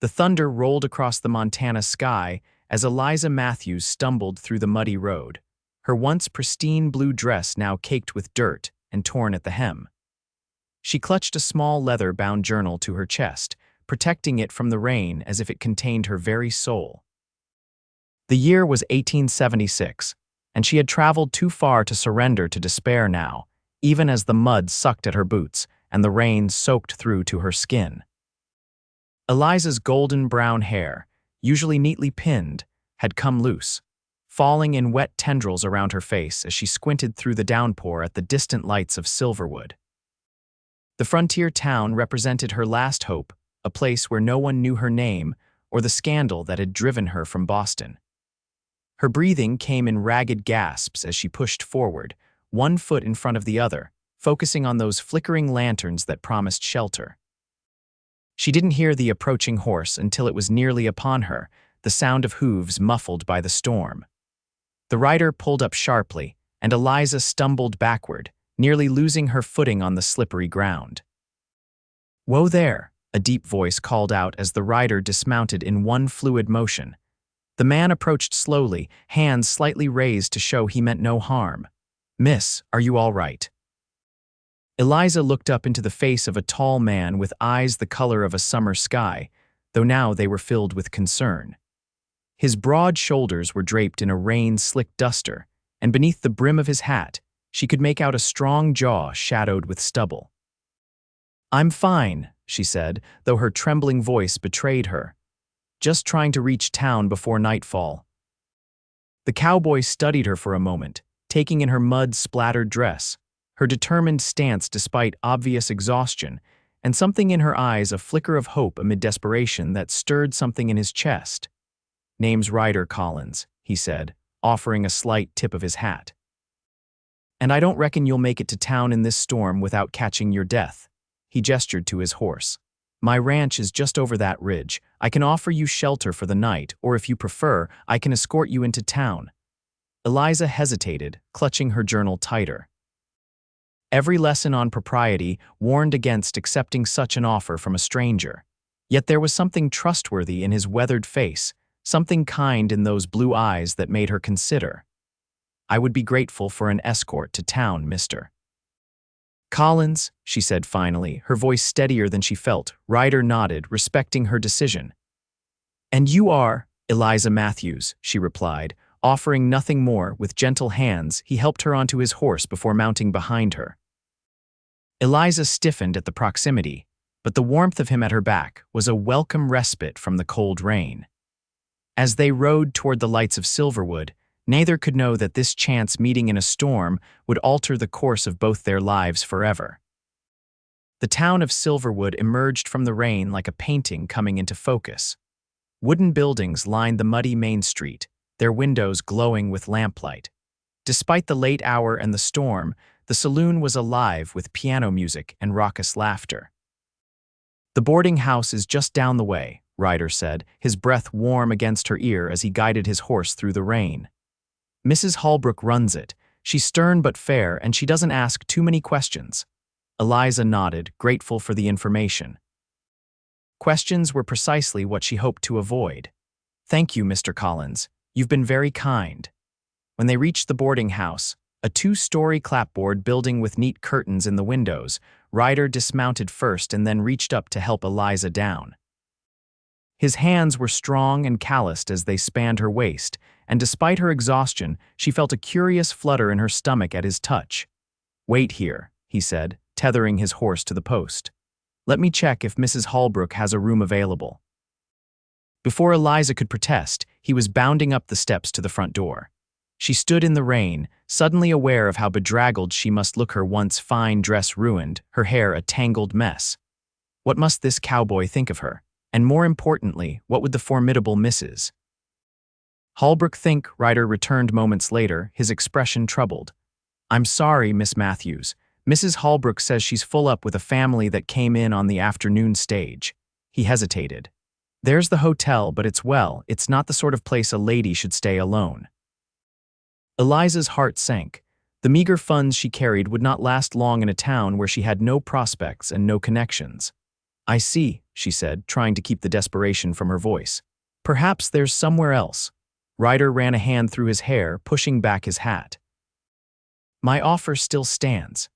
The thunder rolled across the Montana sky as Eliza Matthews stumbled through the muddy road, her once pristine blue dress now caked with dirt and torn at the hem. She clutched a small leather-bound journal to her chest, protecting it from the rain as if it contained her very soul. The year was 1876, and she had traveled too far to surrender to despair now, even as the mud sucked at her boots and the rain soaked through to her skin. Eliza's golden brown hair, usually neatly pinned, had come loose, falling in wet tendrils around her face as she squinted through the downpour at the distant lights of Silverwood. The frontier town represented her last hope, a place where no one knew her name or the scandal that had driven her from Boston. Her breathing came in ragged gasps as she pushed forward, one foot in front of the other, focusing on those flickering lanterns that promised shelter. She didn't hear the approaching horse until it was nearly upon her, the sound of hooves muffled by the storm. The rider pulled up sharply, and Eliza stumbled backward, nearly losing her footing on the slippery ground. "Whoa there," a deep voice called out as the rider dismounted in one fluid motion. The man approached slowly, hands slightly raised to show he meant no harm. "Miss, are you all right?" Eliza looked up into the face of a tall man with eyes the color of a summer sky, though now they were filled with concern. His broad shoulders were draped in a rain-slicked duster, and beneath the brim of his hat, she could make out a strong jaw shadowed with stubble. "I'm fine," she said, though her trembling voice betrayed her. "Just trying to reach town before nightfall." The cowboy studied her for a moment, taking in her mud-splattered dress, her determined stance despite obvious exhaustion, and something in her eyes a flicker of hope amid desperation that stirred something in his chest. "Name's Ryder Collins," he said, offering a slight tip of his hat. "And I don't reckon you'll make it to town in this storm without catching your death." He gestured to his horse. "My ranch is just over that ridge. I can offer you shelter for the night, or if you prefer, I can escort you into town." Eliza hesitated, clutching her journal tighter. Every lesson on propriety warned against accepting such an offer from a stranger. Yet there was something trustworthy in his weathered face, something kind in those blue eyes that made her consider. "I would be grateful for an escort to town, Mr. Collins," she said finally, her voice steadier than she felt. Ryder nodded, respecting her decision. "And you are Eliza Matthews," she replied, offering nothing more. With gentle hands, he helped her onto his horse before mounting behind her. Eliza stiffened at the proximity, but the warmth of him at her back was a welcome respite from the cold rain. As they rode toward the lights of Silverwood, neither could know that this chance meeting in a storm would alter the course of both their lives forever. The town of Silverwood emerged from the rain like a painting coming into focus. Wooden buildings lined the muddy main street, their windows glowing with lamplight. Despite the late hour and the storm, the saloon was alive with piano music and raucous laughter. "The boarding house is just down the way," Ryder said, his breath warm against her ear as he guided his horse through the rain. "Mrs. Holbrook runs it. She's stern but fair, and she doesn't ask too many questions." Eliza nodded, grateful for the information. Questions were precisely what she hoped to avoid. "Thank you, Mr. Collins. You've been very kind." When they reached the boarding house, a two-story clapboard building with neat curtains in the windows, Ryder dismounted first and then reached up to help Eliza down. His hands were strong and calloused as they spanned her waist, and despite her exhaustion, she felt a curious flutter in her stomach at his touch. "Wait here," he said, tethering his horse to the post. "Let me check if Mrs. Holbrook has a room available." Before Eliza could protest, he was bounding up the steps to the front door. She stood in the rain, suddenly aware of how bedraggled she must look, her once fine dress ruined, her hair a tangled mess. What must this cowboy think of her? And more importantly, what would the formidable Mrs. Holbrook think? Ryder returned moments later, his expression troubled. "I'm sorry, Miss Matthews. Mrs. Holbrook says she's full up with a family that came in on the afternoon stage." He hesitated. "There's the hotel, but it's not the sort of place a lady should stay alone." Eliza's heart sank. The meager funds she carried would not last long in a town where she had no prospects and no connections. I see, she said, trying to keep the desperation from her voice. Perhaps there's somewhere else. Ryder ran a hand through his hair, pushing back his hat. My offer still stands.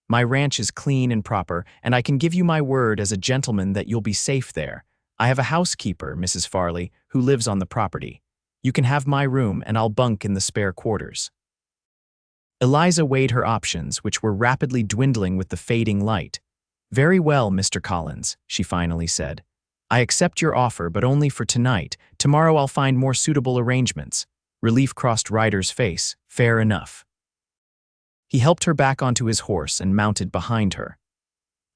My ranch is clean and proper, and I can give you my word as a gentleman that you'll be safe there. I have a housekeeper, Mrs. Farley, who lives on the property. You can have my room, and I'll bunk in the spare quarters. Eliza weighed her options, which were rapidly dwindling with the fading light. Very well, Mr. Collins, she finally said. I accept your offer, but only for tonight. Tomorrow I'll find more suitable arrangements. Relief crossed Ryder's face. Fair enough. He helped her back onto his horse and mounted behind her.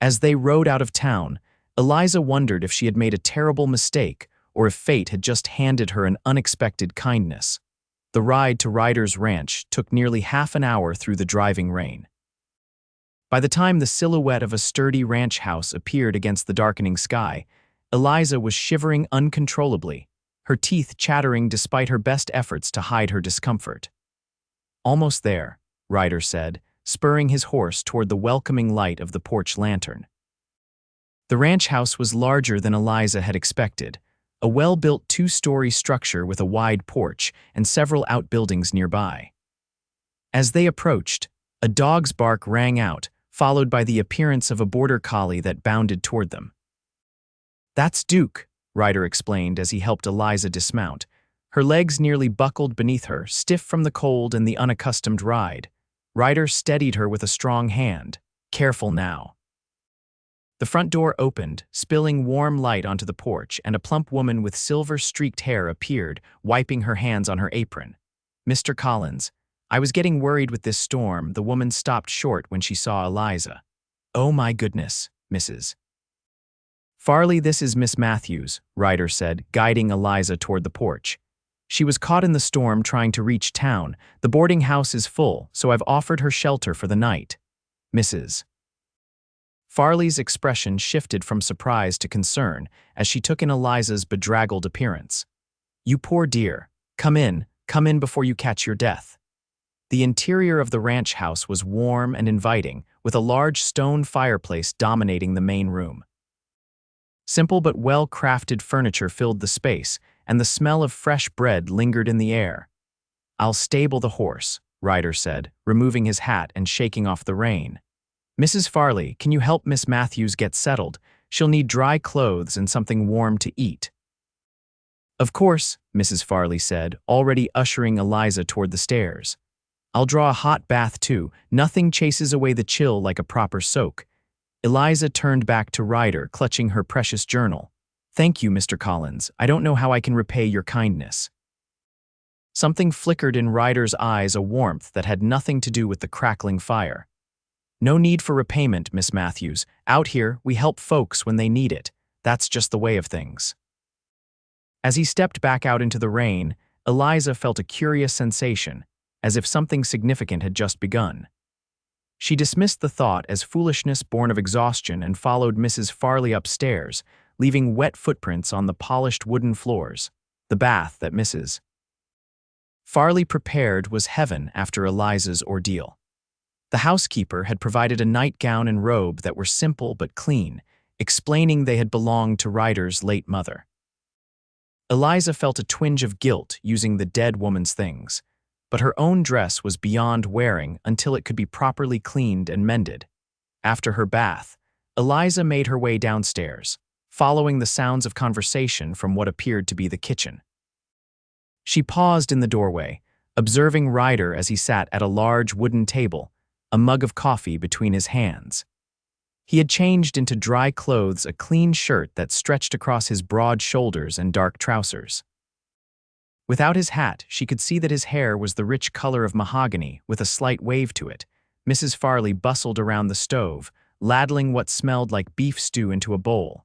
As they rode out of town, Eliza wondered if she had made a terrible mistake or if fate had just handed her an unexpected kindness. The ride to Ryder's ranch took nearly half an hour through the driving rain. By the time the silhouette of a sturdy ranch house appeared against the darkening sky, Eliza was shivering uncontrollably, her teeth chattering despite her best efforts to hide her discomfort. Almost there, Ryder said, spurring his horse toward the welcoming light of the porch lantern. The ranch house was larger than Eliza had expected, a well-built two-story structure with a wide porch and several outbuildings nearby. As they approached, a dog's bark rang out, followed by the appearance of a border collie that bounded toward them. That's Duke, Ryder explained as he helped Eliza dismount. Her legs nearly buckled beneath her, stiff from the cold and the unaccustomed ride. Ryder steadied her with a strong hand. Careful now. The front door opened, spilling warm light onto the porch, and a plump woman with silver-streaked hair appeared, wiping her hands on her apron. Mr. Collins, I was getting worried with this storm. The woman stopped short when she saw Eliza. Oh my goodness, Mrs. Farley, this is Miss Matthews, Ryder said, guiding Eliza toward the porch. She was caught in the storm trying to reach town. The boarding house is full, so I've offered her shelter for the night. Mrs. Farley's expression shifted from surprise to concern as she took in Eliza's bedraggled appearance. You poor dear. Come in before you catch your death. The interior of the ranch house was warm and inviting, with a large stone fireplace dominating the main room. Simple but well-crafted furniture filled the space, and the smell of fresh bread lingered in the air. I'll stable the horse, Ryder said, removing his hat and shaking off the rain. Mrs. Farley, can you help Miss Matthews get settled? She'll need dry clothes and something warm to eat. Of course, Mrs. Farley said, already ushering Eliza toward the stairs. I'll draw a hot bath too. Nothing chases away the chill like a proper soak. Eliza turned back to Ryder, clutching her precious journal. Thank you, Mr. Collins. I don't know how I can repay your kindness. Something flickered in Ryder's eyes, a warmth that had nothing to do with the crackling fire. No need for repayment, Miss Matthews. Out here, we help folks when they need it. That's just the way of things. As he stepped back out into the rain, Eliza felt a curious sensation, as if something significant had just begun. She dismissed the thought as foolishness born of exhaustion and followed Mrs. Farley upstairs, leaving wet footprints on the polished wooden floors. The bath that Mrs. Farley prepared was heaven after Eliza's ordeal. The housekeeper had provided a nightgown and robe that were simple but clean, explaining they had belonged to Ryder's late mother. Eliza felt a twinge of guilt using the dead woman's things, but her own dress was beyond wearing until it could be properly cleaned and mended. After her bath, Eliza made her way downstairs, following the sounds of conversation from what appeared to be the kitchen. She paused in the doorway, observing Ryder as he sat at a large wooden table, a mug of coffee between his hands. He had changed into dry clothes, a clean shirt that stretched across his broad shoulders and dark trousers. Without his hat, she could see that his hair was the rich color of mahogany with a slight wave to it. Mrs. Farley bustled around the stove, ladling what smelled like beef stew into a bowl.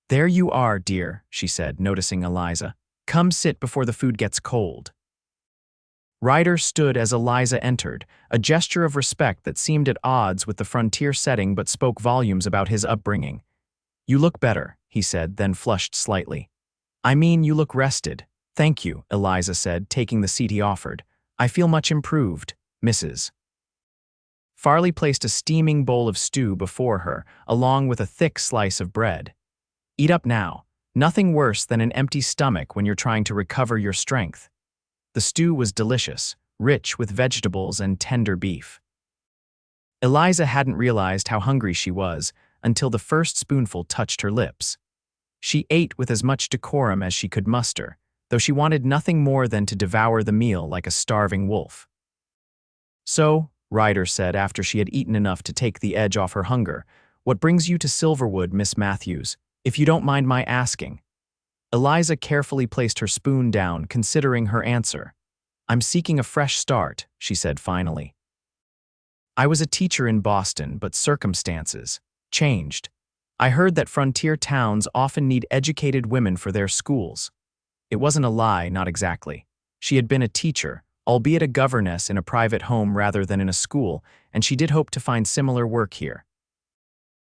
There you are, dear, she said, noticing Eliza. Come sit before the food gets cold. Ryder stood as Eliza entered, a gesture of respect that seemed at odds with the frontier setting but spoke volumes about his upbringing. You look better, he said, then flushed slightly. I mean, you look rested. Thank you, Eliza said, taking the seat he offered. I feel much improved, Mrs. Farley placed a steaming bowl of stew before her, along with a thick slice of bread. Eat up now. Nothing worse than an empty stomach when you're trying to recover your strength. The stew was delicious, rich with vegetables and tender beef. Eliza hadn't realized how hungry she was until the first spoonful touched her lips. She ate with as much decorum as she could muster, though she wanted nothing more than to devour the meal like a starving wolf. "So," Ryder said after she had eaten enough to take the edge off her hunger, "what brings you to Silverwood, Miss Matthews, if you don't mind my asking?" Eliza carefully placed her spoon down, considering her answer. "I'm seeking a fresh start," she said finally. "I was a teacher in Boston, but circumstances changed. I heard that frontier towns often need educated women for their schools." It wasn't a lie, not exactly. She had been a teacher, albeit a governess in a private home rather than in a school, and she did hope to find similar work here.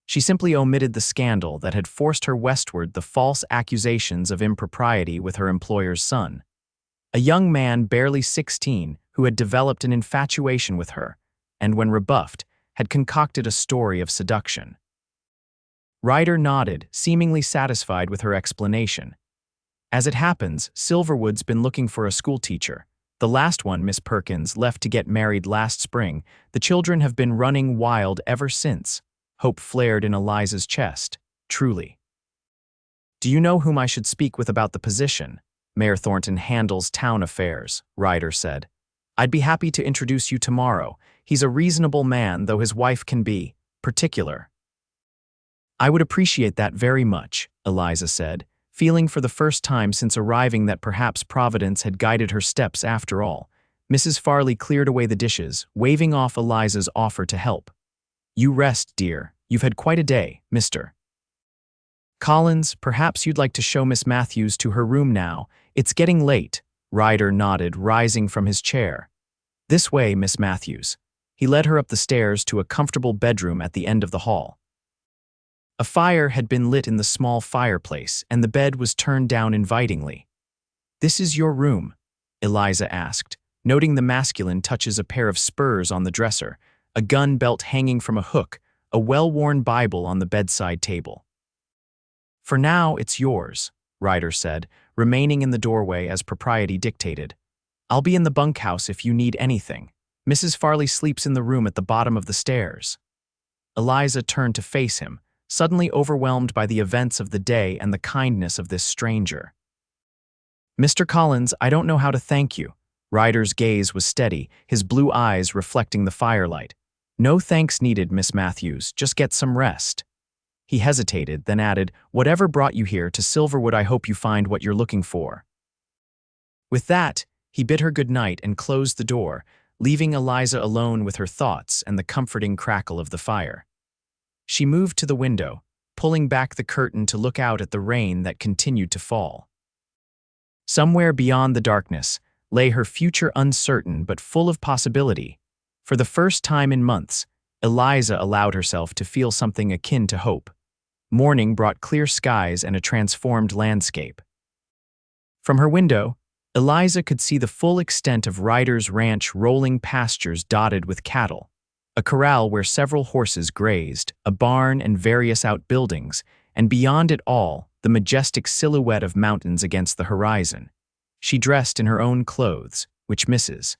She simply omitted the scandal that had forced her westward, the false accusations of impropriety with her employer's son. A young man barely 16 who had developed an infatuation with her, and when rebuffed, had concocted a story of seduction. Ryder nodded, seemingly satisfied with her explanation. "As it happens, Silverwood's been looking for a schoolteacher. The last one, Miss Perkins, left to get married last spring. The children have been running wild ever since." Hope flared in Eliza's chest. "Truly." "Do you know whom I should speak with about the position?" "Mayor Thornton handles town affairs," Ryder said. "I'd be happy to introduce you tomorrow. He's a reasonable man, though his wife can be particular." "I would appreciate that very much," Eliza said, feeling for the first time since arriving that perhaps Providence had guided her steps after all. Mrs. Farley cleared away the dishes, waving off Eliza's offer to help. "You rest, dear. You've had quite a day, Mr. Collins. Perhaps you'd like to show Miss Matthews to her room now. It's getting late." Ryder nodded, rising from his chair. "This way, Miss Matthews." He led her up the stairs to a comfortable bedroom at the end of the hall. A fire had been lit in the small fireplace, and the bed was turned down invitingly. "This is your room?" Eliza asked, noting the masculine touches a pair of spurs on the dresser, a gun belt hanging from a hook, a well-worn Bible on the bedside table. "For now, it's yours," Ryder said, remaining in the doorway as propriety dictated. "I'll be in the bunkhouse if you need anything. Mrs. Farley sleeps in the room at the bottom of the stairs." Eliza turned to face him, suddenly overwhelmed by the events of the day and the kindness of this stranger. "Mr. Collins, I don't know how to thank you." Ryder's gaze was steady, his blue eyes reflecting the firelight. "No thanks needed, Miss Matthews. Just get some rest." He hesitated, then added, "Whatever brought you here to Silverwood, I hope you find what you're looking for." With that, he bid her good night and closed the door, leaving Eliza alone with her thoughts and the comforting crackle of the fire. She moved to the window, pulling back the curtain to look out at the rain that continued to fall. Somewhere beyond the darkness lay her future, uncertain but full of possibility. For the first time in months, Eliza allowed herself to feel something akin to hope. Morning brought clear skies and a transformed landscape. From her window, Eliza could see the full extent of Ryder's ranch, rolling pastures dotted with cattle, a corral where several horses grazed, a barn and various outbuildings, and beyond it all, the majestic silhouette of mountains against the horizon. She dressed in her own clothes, which Mrs.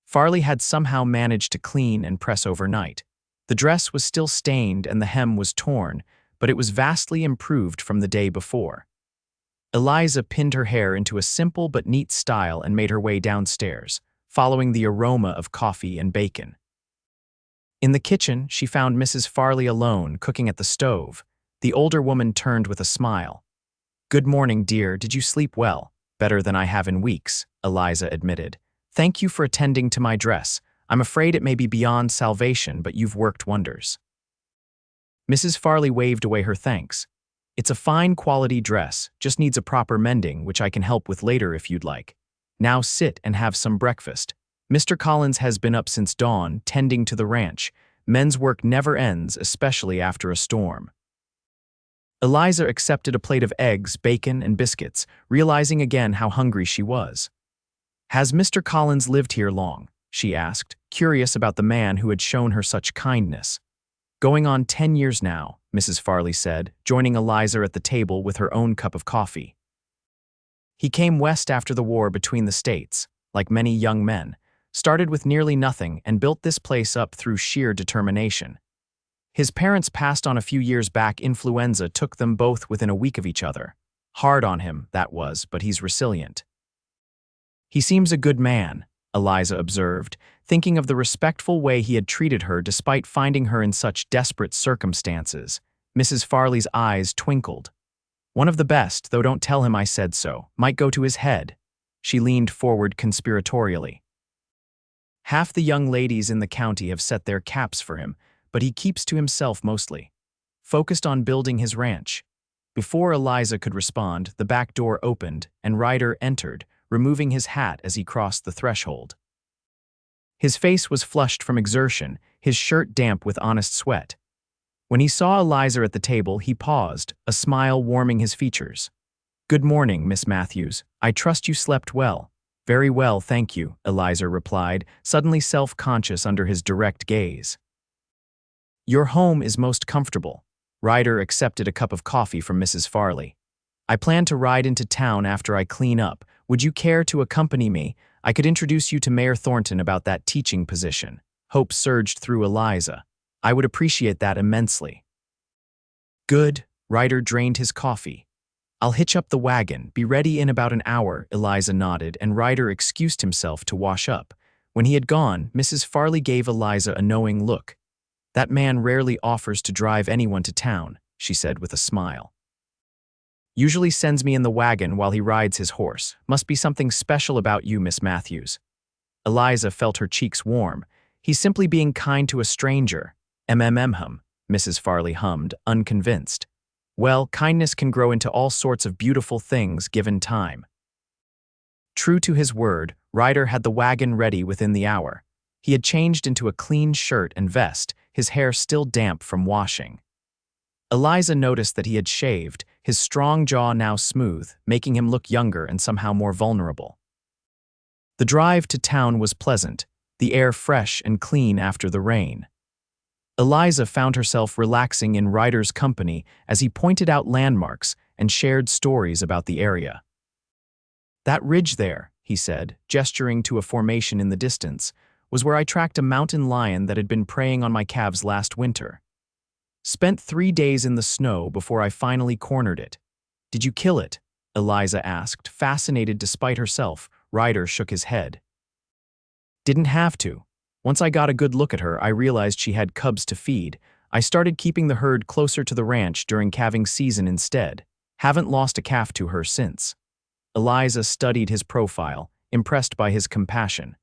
Farley had somehow managed to clean and press overnight. The dress was still stained and the hem was torn, but it was vastly improved from the day before. Eliza pinned her hair into a simple but neat style and made her way downstairs, following the aroma of coffee and bacon. In the kitchen, she found Mrs. Farley alone, cooking at the stove. The older woman turned with a smile. "Good morning, dear. Did you sleep well?" "Better than I have in weeks," Eliza admitted. "Thank you for attending to my dress. I'm afraid it may be beyond salvation, but you've worked wonders." Mrs. Farley waved away her thanks. "It's a fine quality dress, just needs a proper mending, which I can help with later if you'd like. Now sit and have some breakfast. Mr. Collins has been up since dawn, tending to the ranch. Men's work never ends, especially after a storm." Eliza accepted a plate of eggs, bacon, and biscuits, realizing again how hungry she was. "Has Mr. Collins lived here long?" she asked, curious about the man who had shown her such kindness. Going on 10 years now, Mrs. Farley said, joining Eliza at the table with her own cup of coffee. He came west after the war between the states, like many young men, started with nearly nothing and built this place up through sheer determination. His parents passed on a few years back. Influenza took them both within a week of each other. Hard on him, that was, but he's resilient. He seems a good man, Eliza observed, thinking of the respectful way he had treated her despite finding her in such desperate circumstances. Mrs. Farley's eyes twinkled. One of the best, though don't tell him I said so, might go to his head. She leaned forward conspiratorially. Half the young ladies in the county have set their caps for him, but he keeps to himself mostly, focused on building his ranch. Before Eliza could respond, the back door opened and Ryder entered, removing his hat as he crossed the threshold. His face was flushed from exertion, his shirt damp with honest sweat. When he saw Eliza at the table, he paused, a smile warming his features. "Good morning, Miss Matthews. I trust you slept well." "Very well, thank you," Eliza replied, suddenly self-conscious under his direct gaze. "Your home is most comfortable." Ryder accepted a cup of coffee from Mrs. Farley. "I plan to ride into town after I clean up. Would you care to accompany me? I could introduce you to Mayor Thornton about that teaching position." Hope surged through Eliza. "I would appreciate that immensely." "Good." Ryder drained his coffee. "I'll hitch up the wagon. Be ready in about an hour," Eliza nodded, and Ryder excused himself to wash up. When he had gone, Mrs. Farley gave Eliza a knowing look. "That man rarely offers to drive anyone to town," she said with a smile. "Usually sends me in the wagon while he rides his horse. Must be something special about you, Miss Matthews." Eliza felt her cheeks warm. "He's simply being kind to a stranger." "Hum," Mrs. Farley hummed, unconvinced. "Well, kindness can grow into all sorts of beautiful things given time." True to his word, Ryder had the wagon ready within the hour. He had changed into a clean shirt and vest, his hair still damp from washing. Eliza noticed that he had shaved, his strong jaw now smooth, making him look younger and somehow more vulnerable. The drive to town was pleasant, the air fresh and clean after the rain. Eliza found herself relaxing in Ryder's company as he pointed out landmarks and shared stories about the area. "That ridge there," he said, gesturing to a formation in the distance, "was where I tracked a mountain lion that had been preying on my calves last winter. Spent 3 days in the snow before I finally cornered it." "Did you kill it?" Eliza asked, fascinated despite herself. Ryder shook his head. "Didn't have to. Once I got a good look at her, I realized she had cubs to feed. I started keeping the herd closer to the ranch during calving season instead. Haven't lost a calf to her since." Eliza studied his profile, impressed by his compassion.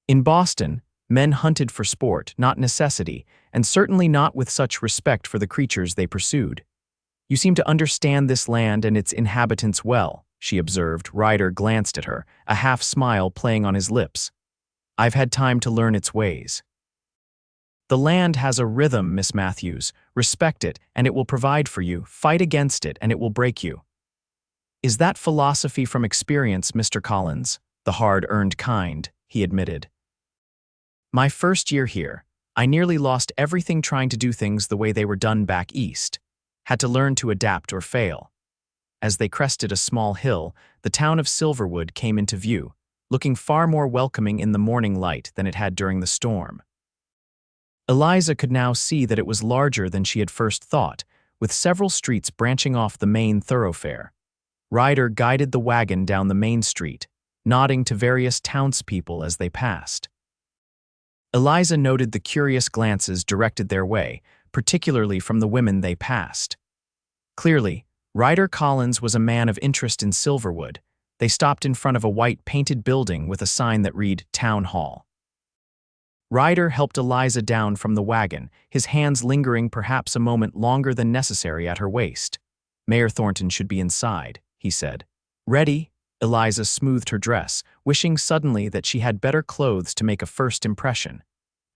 "In Boston, men hunted for sport, not necessity, and certainly not with such respect for the creatures they pursued. You seem to understand this land and its inhabitants well," she observed. Ryder glanced at her, a half-smile playing on his lips. "I've had time to learn its ways." "The land has a rhythm, Miss Matthews. Respect it, and it will provide for you. Fight against it, and it will break you." "Is that philosophy from experience, Mr. Collins?" "The hard-earned kind," he admitted. "My first year here, I nearly lost everything trying to do things the way they were done back east. Had to learn to adapt or fail." As they crested a small hill, the town of Silverwood came into view, looking far more welcoming in the morning light than it had during the storm. Eliza could now see that it was larger than she had first thought, with several streets branching off the main thoroughfare. Ryder guided the wagon down the main street, nodding to various townspeople as they passed. Eliza noted the curious glances directed their way, particularly from the women they passed. Clearly, Ryder Collins was a man of interest in Silverwood. They stopped in front of a white painted building with a sign that read Town Hall. Ryder helped Eliza down from the wagon, his hands lingering perhaps a moment longer than necessary at her waist. "Mayor Thornton should be inside," he said. "Ready?" Eliza smoothed her dress, wishing suddenly that she had better clothes to make a first impression.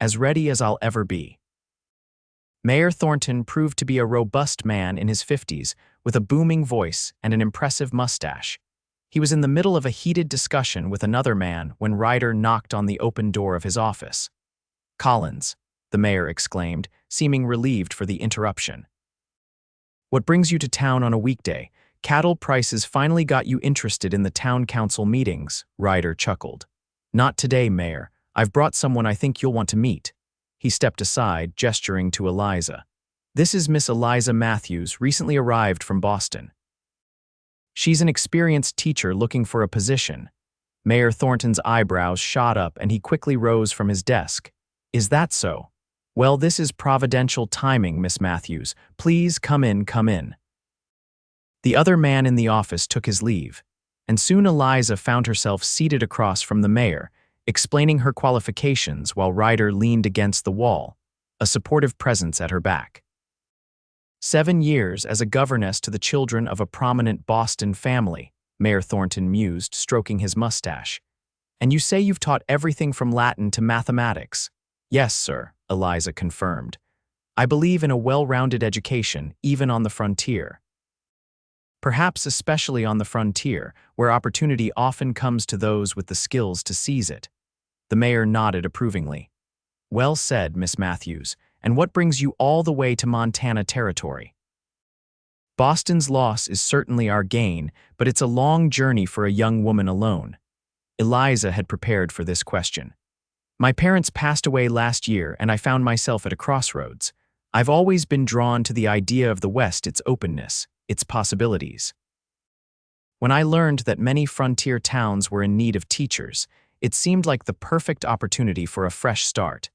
"As ready as I'll ever be." Mayor Thornton proved to be a robust man in his 50s, with a booming voice and an impressive mustache. He was in the middle of a heated discussion with another man when Ryder knocked on the open door of his office. "Collins," the mayor exclaimed, seeming relieved for the interruption. "What brings you to town on a weekday? Cattle prices finally got you interested in the town council meetings," Ryder chuckled. "Not today, Mayor. I've brought someone I think you'll want to meet." He stepped aside, gesturing to Eliza. "This is Miss Eliza Matthews, recently arrived from Boston. She's an experienced teacher looking for a position." Mayor Thornton's eyebrows shot up and he quickly rose from his desk. "Is that so? Well, this is providential timing, Miss Matthews. Please come in, come in." The other man in the office took his leave, and soon Eliza found herself seated across from the mayor, explaining her qualifications while Ryder leaned against the wall, a supportive presence at her back. 7 years as a governess to the children of a prominent Boston family, Mayor Thornton mused, stroking his mustache. "And you say you've taught everything from Latin to mathematics?" "Yes, sir," Eliza confirmed. "I believe in a well-rounded education, even on the frontier. Perhaps especially on the frontier, where opportunity often comes to those with the skills to seize it." The mayor nodded approvingly. "Well said, Miss Matthews. And what brings you all the way to Montana territory?" "Boston's loss is certainly our gain, but it's a long journey for a young woman alone." Eliza had prepared for this question. "My parents passed away last year and I found myself at a crossroads. I've always been drawn to the idea of the West, its openness, its possibilities. When I learned that many frontier towns were in need of teachers, it seemed like the perfect opportunity for a fresh start."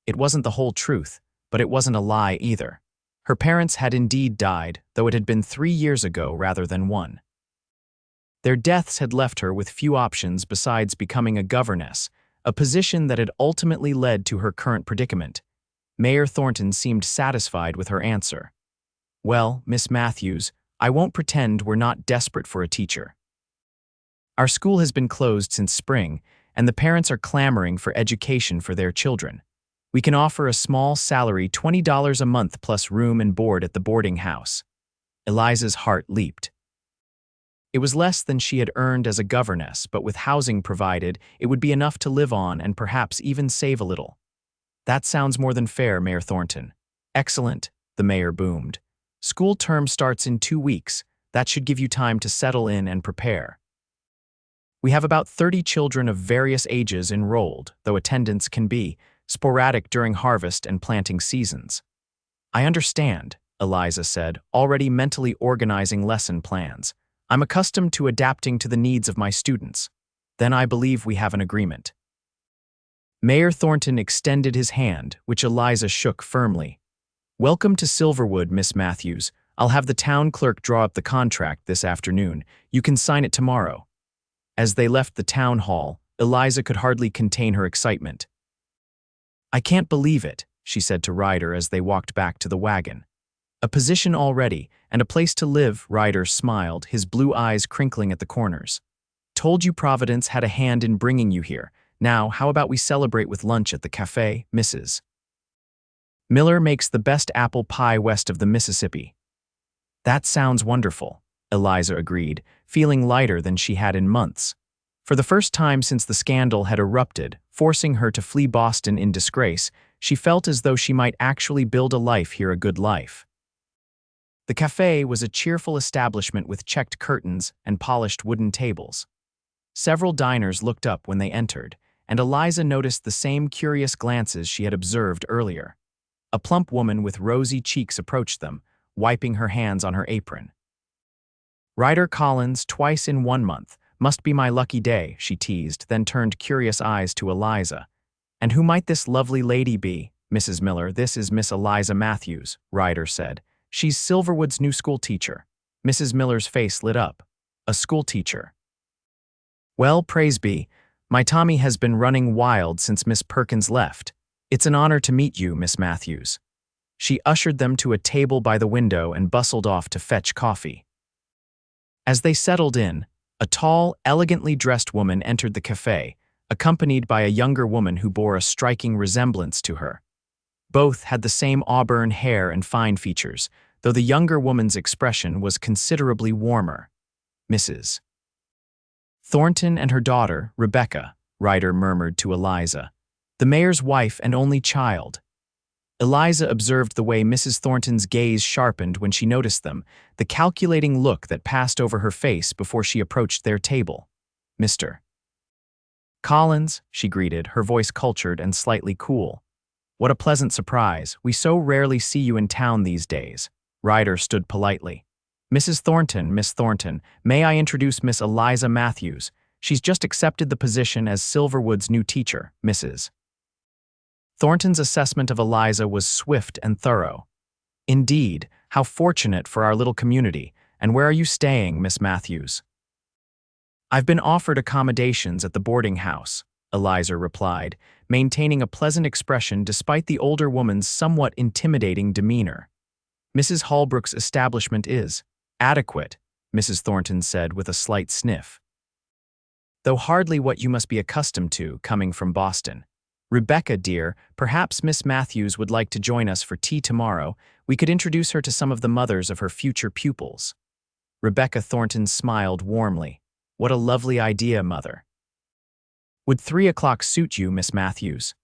It wasn't the whole truth, but it wasn't a lie either. Her parents had indeed died, though it had been 3 years ago rather than 1. Their deaths had left her with few options besides becoming a governess, a position that had ultimately led to her current predicament. Mayor Thornton seemed satisfied with her answer. "Well, Miss Matthews, I won't pretend we're not desperate for a teacher. Our school has been closed since spring, and the parents are clamoring for education for their children. We can offer a small salary, $20 a month plus room and board at the boarding house." Eliza's heart leaped. It was less than she had earned as a governess, but with housing provided, it would be enough to live on and perhaps even save a little. "That sounds more than fair, Mayor Thornton." "Excellent," the mayor boomed. "School term starts in 2 weeks. That should give you time to settle in and prepare. We have about 30 children of various ages enrolled, though attendance can be sporadic during harvest and planting seasons." "I understand," Eliza said, already mentally organizing lesson plans. "I'm accustomed to adapting to the needs of my students." "Then I believe we have an agreement." Mayor Thornton extended his hand, which Eliza shook firmly. "Welcome to Silverwood, Miss Matthews. I'll have the town clerk draw up the contract this afternoon. You can sign it tomorrow." As they left the town hall, Eliza could hardly contain her excitement. "I can't believe it," she said to Ryder as they walked back to the wagon. "A position already, and a place to live," Ryder smiled, his blue eyes crinkling at the corners. "Told you Providence had a hand in bringing you here. Now, how about we celebrate with lunch at the cafe, Mrs. Miller makes the best apple pie west of the Mississippi." "That sounds wonderful," Eliza agreed, feeling lighter than she had in months. For the first time since the scandal had erupted, forcing her to flee Boston in disgrace, she felt as though she might actually build a life here, a good life. The cafe was a cheerful establishment with checked curtains and polished wooden tables. Several diners looked up when they entered, and Eliza noticed the same curious glances she had observed earlier. A plump woman with rosy cheeks approached them, wiping her hands on her apron. "Ryder Collins twice in 1 month. Must be my lucky day," she teased, then turned curious eyes to Eliza. "And who might this lovely lady be?" "Mrs. Miller, this is Miss Eliza Matthews," Ryder said. "She's Silverwood's new schoolteacher." Mrs. Miller's face lit up. "A schoolteacher? Well, praise be. My Tommy has been running wild since Miss Perkins left. It's an honor to meet you, Miss Matthews." She ushered them to a table by the window and bustled off to fetch coffee. As they settled in, a tall, elegantly dressed woman entered the cafe, accompanied by a younger woman who bore a striking resemblance to her. Both had the same auburn hair and fine features, though the younger woman's expression was considerably warmer. "Mrs. Thornton and her daughter, Rebecca, Ryder murmured to Eliza. The mayor's wife and only child. Eliza observed the way Mrs. Thornton's gaze sharpened when she noticed them, the calculating look that passed over her face before she approached their table. Mr. Collins, she greeted, her voice cultured and slightly cool. What a pleasant surprise. We so rarely see you in town these days. Ryder stood politely. Mrs. Thornton, Miss Thornton, may I introduce Miss Eliza Matthews? She's just accepted the position as Silverwood's new teacher, Mrs. Thornton's assessment of Eliza was swift and thorough. Indeed, how fortunate for our little community. And where are you staying, Miss Matthews? I've been offered accommodations at the boarding house, Eliza replied, maintaining a pleasant expression despite the older woman's somewhat intimidating demeanor. Mrs. Holbrook's establishment is adequate, Mrs. Thornton said with a slight sniff. Though hardly what you must be accustomed to, coming from Boston. Rebecca, dear, perhaps Miss Matthews would like to join us for tea tomorrow. We could introduce her to some of the mothers of her future pupils. Rebecca Thornton smiled warmly. What a lovely idea, Mother. Would 3 o'clock suit you, Miss Matthews?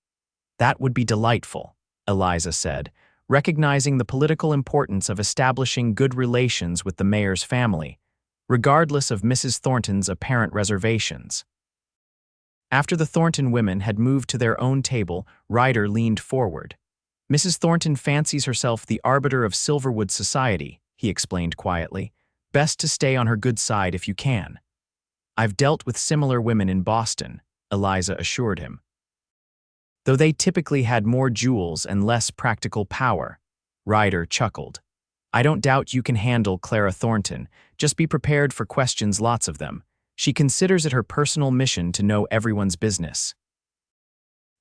That would be delightful, Eliza said, recognizing the political importance of establishing good relations with the mayor's family, regardless of Mrs. Thornton's apparent reservations. After the Thornton women had moved to their own table, Ryder leaned forward. Mrs. Thornton fancies herself the arbiter of Silverwood society, he explained quietly. Best to stay on her good side if you can. I've dealt with similar women in Boston, Eliza assured him. Though they typically had more jewels and less practical power, Ryder chuckled. I don't doubt you can handle Clara Thornton. Just be prepared for questions, lots of them. She considers it her personal mission to know everyone's business.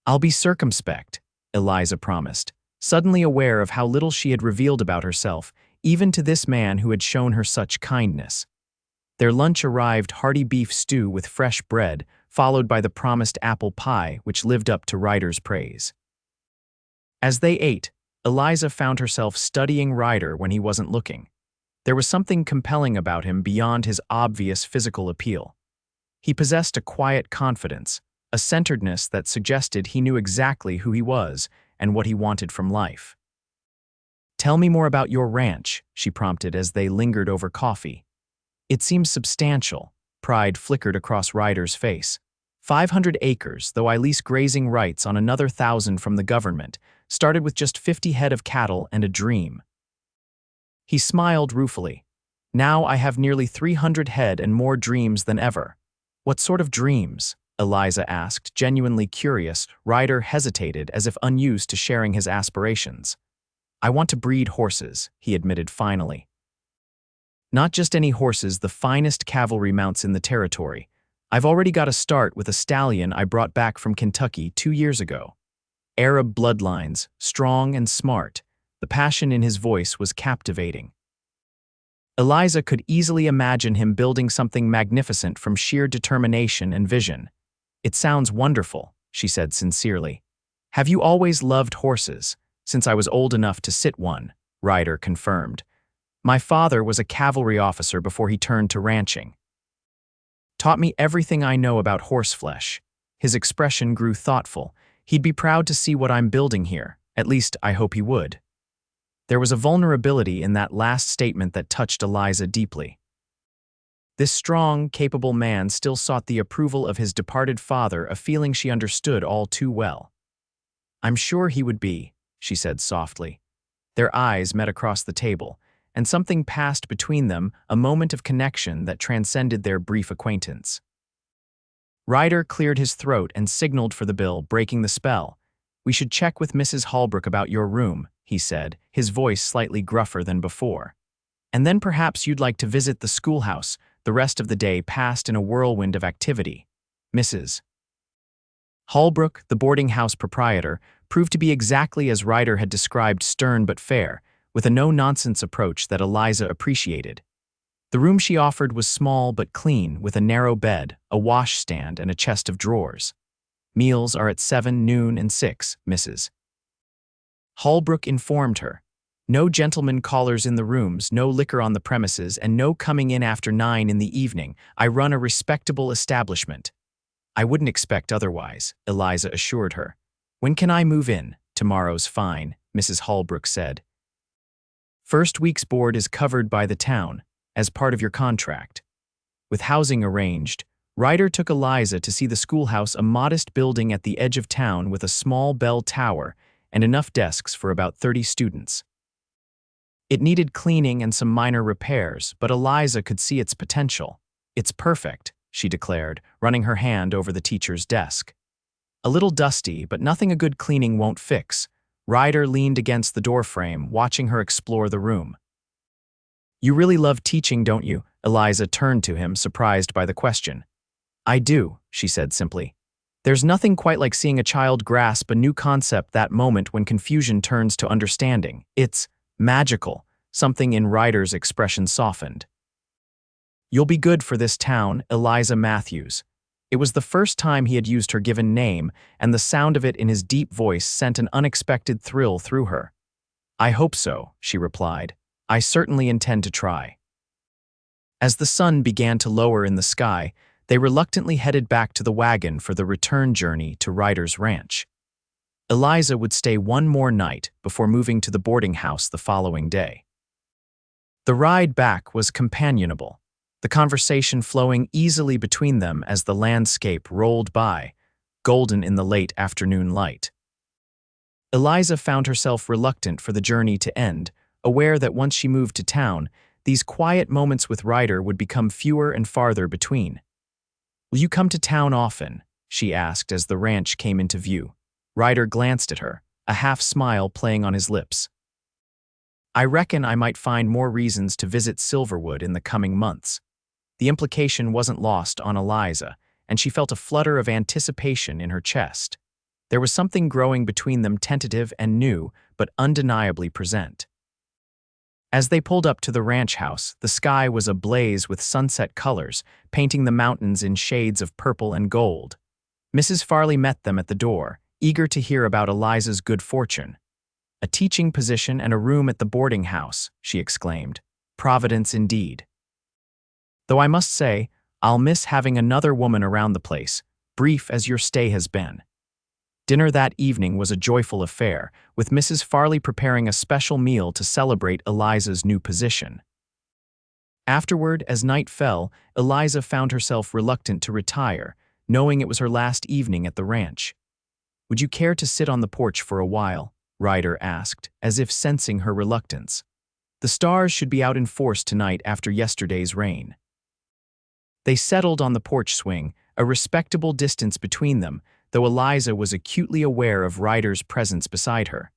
I'll be circumspect, Eliza promised, suddenly aware of how little she had revealed about herself, even to this man who had shown her such kindness. Their lunch arrived hearty beef stew with fresh bread, followed by the promised apple pie, which lived up to Ryder's praise. As they ate, Eliza found herself studying Ryder when he wasn't looking. There was something compelling about him beyond his obvious physical appeal. He possessed a quiet confidence, a centeredness that suggested he knew exactly who he was and what he wanted from life. Tell me more about your ranch, she prompted as they lingered over coffee. It seems substantial. Pride flickered across Ryder's face. 500 acres, though I lease grazing rights on another 1,000 from the government, started with just 50 head of cattle and a dream. He smiled ruefully. Now I have nearly 300 head and more dreams than ever. What sort of dreams? Eliza asked, genuinely curious. Ryder hesitated as if unused to sharing his aspirations. I want to breed horses, he admitted finally. Not just any horses, the finest cavalry mounts in the territory. I've already got a start with a stallion I brought back from Kentucky 2 years ago. Arab bloodlines, strong and smart. The passion in his voice was captivating. Eliza could easily imagine him building something magnificent from sheer determination and vision. It sounds wonderful, she said sincerely. Have you always loved horses? Since I was old enough to sit one, Ryder confirmed. My father was a cavalry officer before he turned to ranching. Taught me everything I know about horseflesh. His expression grew thoughtful. He'd be proud to see what I'm building here. At least I hope he would. There was a vulnerability in that last statement that touched Eliza deeply. This strong, capable man still sought the approval of his departed father, a feeling she understood all too well. I'm sure he would be, she said softly. Their eyes met across the table, and something passed between them, a moment of connection that transcended their brief acquaintance. Ryder cleared his throat and signaled for the bill, breaking the spell. We should check with Mrs. Holbrook about your room, he said, his voice slightly gruffer than before. And then perhaps you'd like to visit the schoolhouse. The rest of the day passed in a whirlwind of activity. Mrs. Holbrook, the boarding house proprietor, proved to be exactly as Ryder had described, stern but fair, with a no-nonsense approach that Eliza appreciated. The room she offered was small but clean, with a narrow bed, a washstand, and a chest of drawers. Meals are at 7, noon, and 6, Mrs. Holbrook informed her. No gentlemen callers in the rooms, no liquor on the premises, and no coming in after 9 in the evening. I run a respectable establishment." "I wouldn't expect otherwise," Eliza assured her. "When can I move in?" "Tomorrow's fine," Mrs. Holbrook said. "First week's board is covered by the town, as part of your contract." With housing arranged, Ryder took Eliza to see the schoolhouse, a modest building at the edge of town with a small bell tower and enough desks for about 30 students. It needed cleaning and some minor repairs, but Eliza could see its potential. "It's perfect," she declared, running her hand over the teacher's desk. "A little dusty, but nothing a good cleaning won't fix." Ryder leaned against the doorframe, watching her explore the room. "You really love teaching, don't you?" Eliza turned to him, surprised by the question. "I do," she said simply. "There's nothing quite like seeing a child grasp a new concept, that moment when confusion turns to understanding. It's magical." Something in Ryder's expression softened. "You'll be good for this town, Eliza Matthews." It was the first time he had used her given name, and the sound of it in his deep voice sent an unexpected thrill through her. "I hope so," she replied. "I certainly intend to try." As the sun began to lower in the sky, they reluctantly headed back to the wagon for the return journey to Ryder's ranch. Eliza would stay one more night before moving to the boarding house the following day. The ride back was companionable, the conversation flowing easily between them as the landscape rolled by, golden in the late afternoon light. Eliza found herself reluctant for the journey to end, aware that once she moved to town, these quiet moments with Ryder would become fewer and farther between. "Will you come to town often?" she asked as the ranch came into view. Ryder glanced at her, a half-smile playing on his lips. "I reckon I might find more reasons to visit Silverwood in the coming months." The implication wasn't lost on Eliza, and she felt a flutter of anticipation in her chest. There was something growing between them, tentative and new, but undeniably present. As they pulled up to the ranch house, the sky was ablaze with sunset colors, painting the mountains in shades of purple and gold. Mrs. Farley met them at the door, eager to hear about Eliza's good fortune. "A teaching position and a room at the boarding house," she exclaimed. "Providence indeed. Though I must say, I'll miss having another woman around the place, brief as your stay has been." Dinner that evening was a joyful affair, with Mrs. Farley preparing a special meal to celebrate Eliza's new position. Afterward, as night fell, Eliza found herself reluctant to retire, knowing it was her last evening at the ranch. "Would you care to sit on the porch for a while?" Ryder asked, as if sensing her reluctance. "The stars should be out in force tonight after yesterday's rain." They settled on the porch swing, a respectable distance between them, though Eliza was acutely aware of Ryder's presence beside her.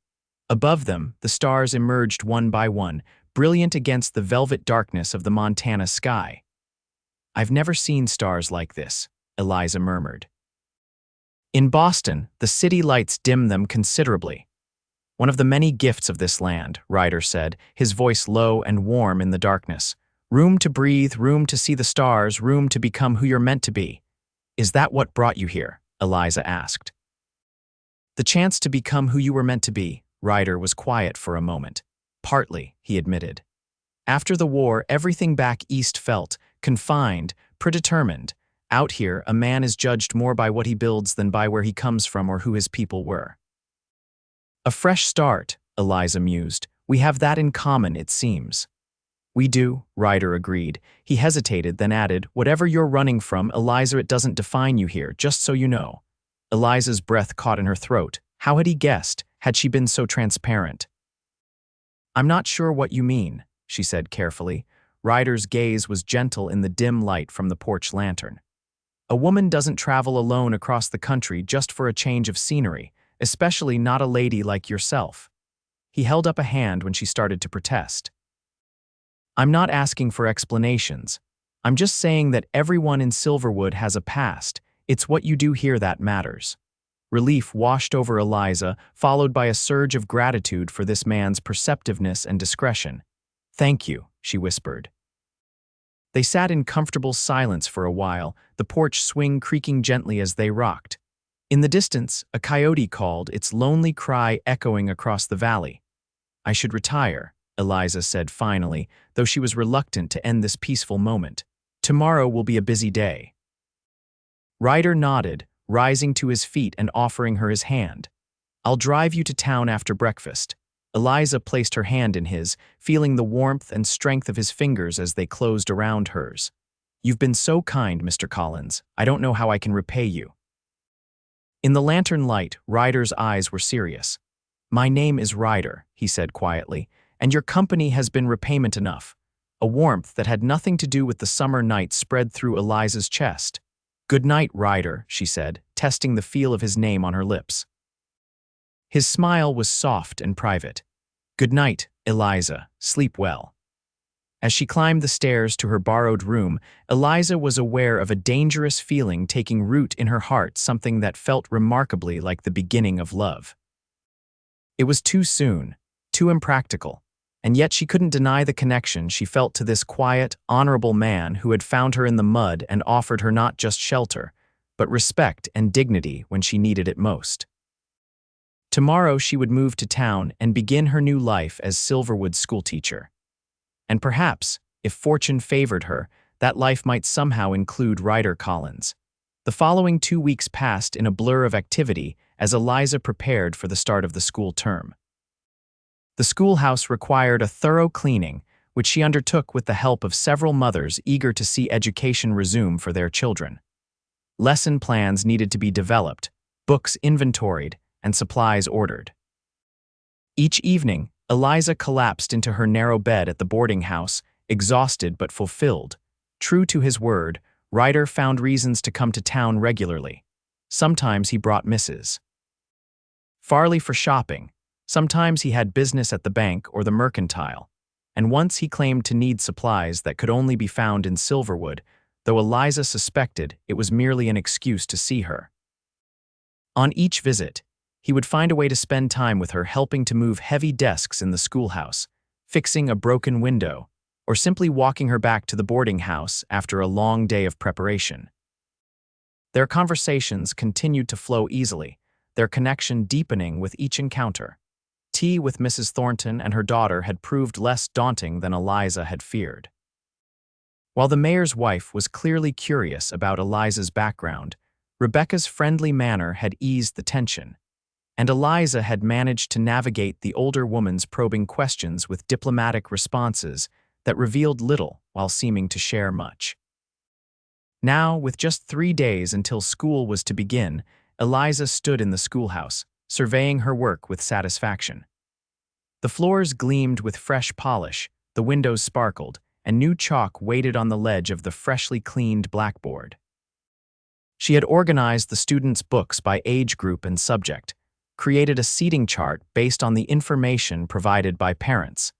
Above them, the stars emerged one by one, brilliant against the velvet darkness of the Montana sky. "I've never seen stars like this," Eliza murmured. "In Boston, the city lights dim them considerably." "One of the many gifts of this land," Ryder said, his voice low and warm in the darkness. "Room to breathe, room to see the stars, room to become who you're meant to be." "Is that what brought you here?" Eliza asked. "The chance to become who you were meant to be." Ryder was quiet for a moment. "Partly," he admitted. "After the war, everything back east felt confined, predetermined. Out here, a man is judged more by what he builds than by where he comes from or who his people were." "A fresh start," Eliza mused. "We have that in common, it seems." "We do," Ryder agreed. He hesitated, then added, "Whatever you're running from, Eliza, it doesn't define you here, just so you know." Eliza's breath caught in her throat. How had he guessed? Had she been so transparent? "I'm not sure what you mean," she said carefully. Ryder's gaze was gentle in the dim light from the porch lantern. "A woman doesn't travel alone across the country just for a change of scenery, especially not a lady like yourself." He held up a hand when she started to protest. "I'm not asking for explanations. I'm just saying that everyone in Silverwood has a past. It's what you do here that matters." Relief washed over Eliza, followed by a surge of gratitude for this man's perceptiveness and discretion. "Thank you," she whispered. They sat in comfortable silence for a while, the porch swing creaking gently as they rocked. In the distance, a coyote called, its lonely cry echoing across the valley. I should retire, Eliza said finally, though she was reluctant to end this peaceful moment. Tomorrow will be a busy day. Ryder nodded, rising to his feet and offering her his hand. I'll drive you to town after breakfast. Eliza placed her hand in his, feeling the warmth and strength of his fingers as they closed around hers. You've been so kind, Mr. Collins. I don't know how I can repay you. In the lantern light, Ryder's eyes were serious. My name is Ryder, he said quietly, and your company has been repayment enough. A warmth that had nothing to do with the summer night spread through Eliza's chest. Good night, Ryder, she said, testing the feel of his name on her lips. His smile was soft and private. Good night, Eliza. Sleep well. As she climbed the stairs to her borrowed room, Eliza was aware of a dangerous feeling taking root in her heart, something that felt remarkably like the beginning of love. It was too soon, too impractical, and yet she couldn't deny the connection she felt to this quiet, honorable man who had found her in the mud and offered her not just shelter, but respect and dignity when she needed it most. Tomorrow she would move to town and begin her new life as Silverwood's schoolteacher. And perhaps, if fortune favored her, that life might somehow include Ryder Collins. The following 2 weeks passed in a blur of activity as Eliza prepared for the start of the school term. The schoolhouse required a thorough cleaning, which she undertook with the help of several mothers eager to see education resume for their children. Lesson plans needed to be developed, books inventoried, and supplies ordered. Each evening, Eliza collapsed into her narrow bed at the boarding house, exhausted but fulfilled. True to his word, Ryder found reasons to come to town regularly. Sometimes he brought Mrs. Farley for shopping, sometimes he had business at the bank or the mercantile, and once he claimed to need supplies that could only be found in Silverwood, though Eliza suspected it was merely an excuse to see her. On each visit, he would find a way to spend time with her, helping to move heavy desks in the schoolhouse, fixing a broken window, or simply walking her back to the boarding house after a long day of preparation. Their conversations continued to flow easily, their connection deepening with each encounter. Tea with Mrs. Thornton and her daughter had proved less daunting than Eliza had feared. While the mayor's wife was clearly curious about Eliza's background, Rebecca's friendly manner had eased the tension, and Eliza had managed to navigate the older woman's probing questions with diplomatic responses that revealed little while seeming to share much. Now, with just 3 days until school was to begin, Eliza stood in the schoolhouse, surveying her work with satisfaction. The floors gleamed with fresh polish, the windows sparkled, and new chalk waited on the ledge of the freshly cleaned blackboard. She had organized the students' books by age group and subject, created a seating chart based on the information provided by parents,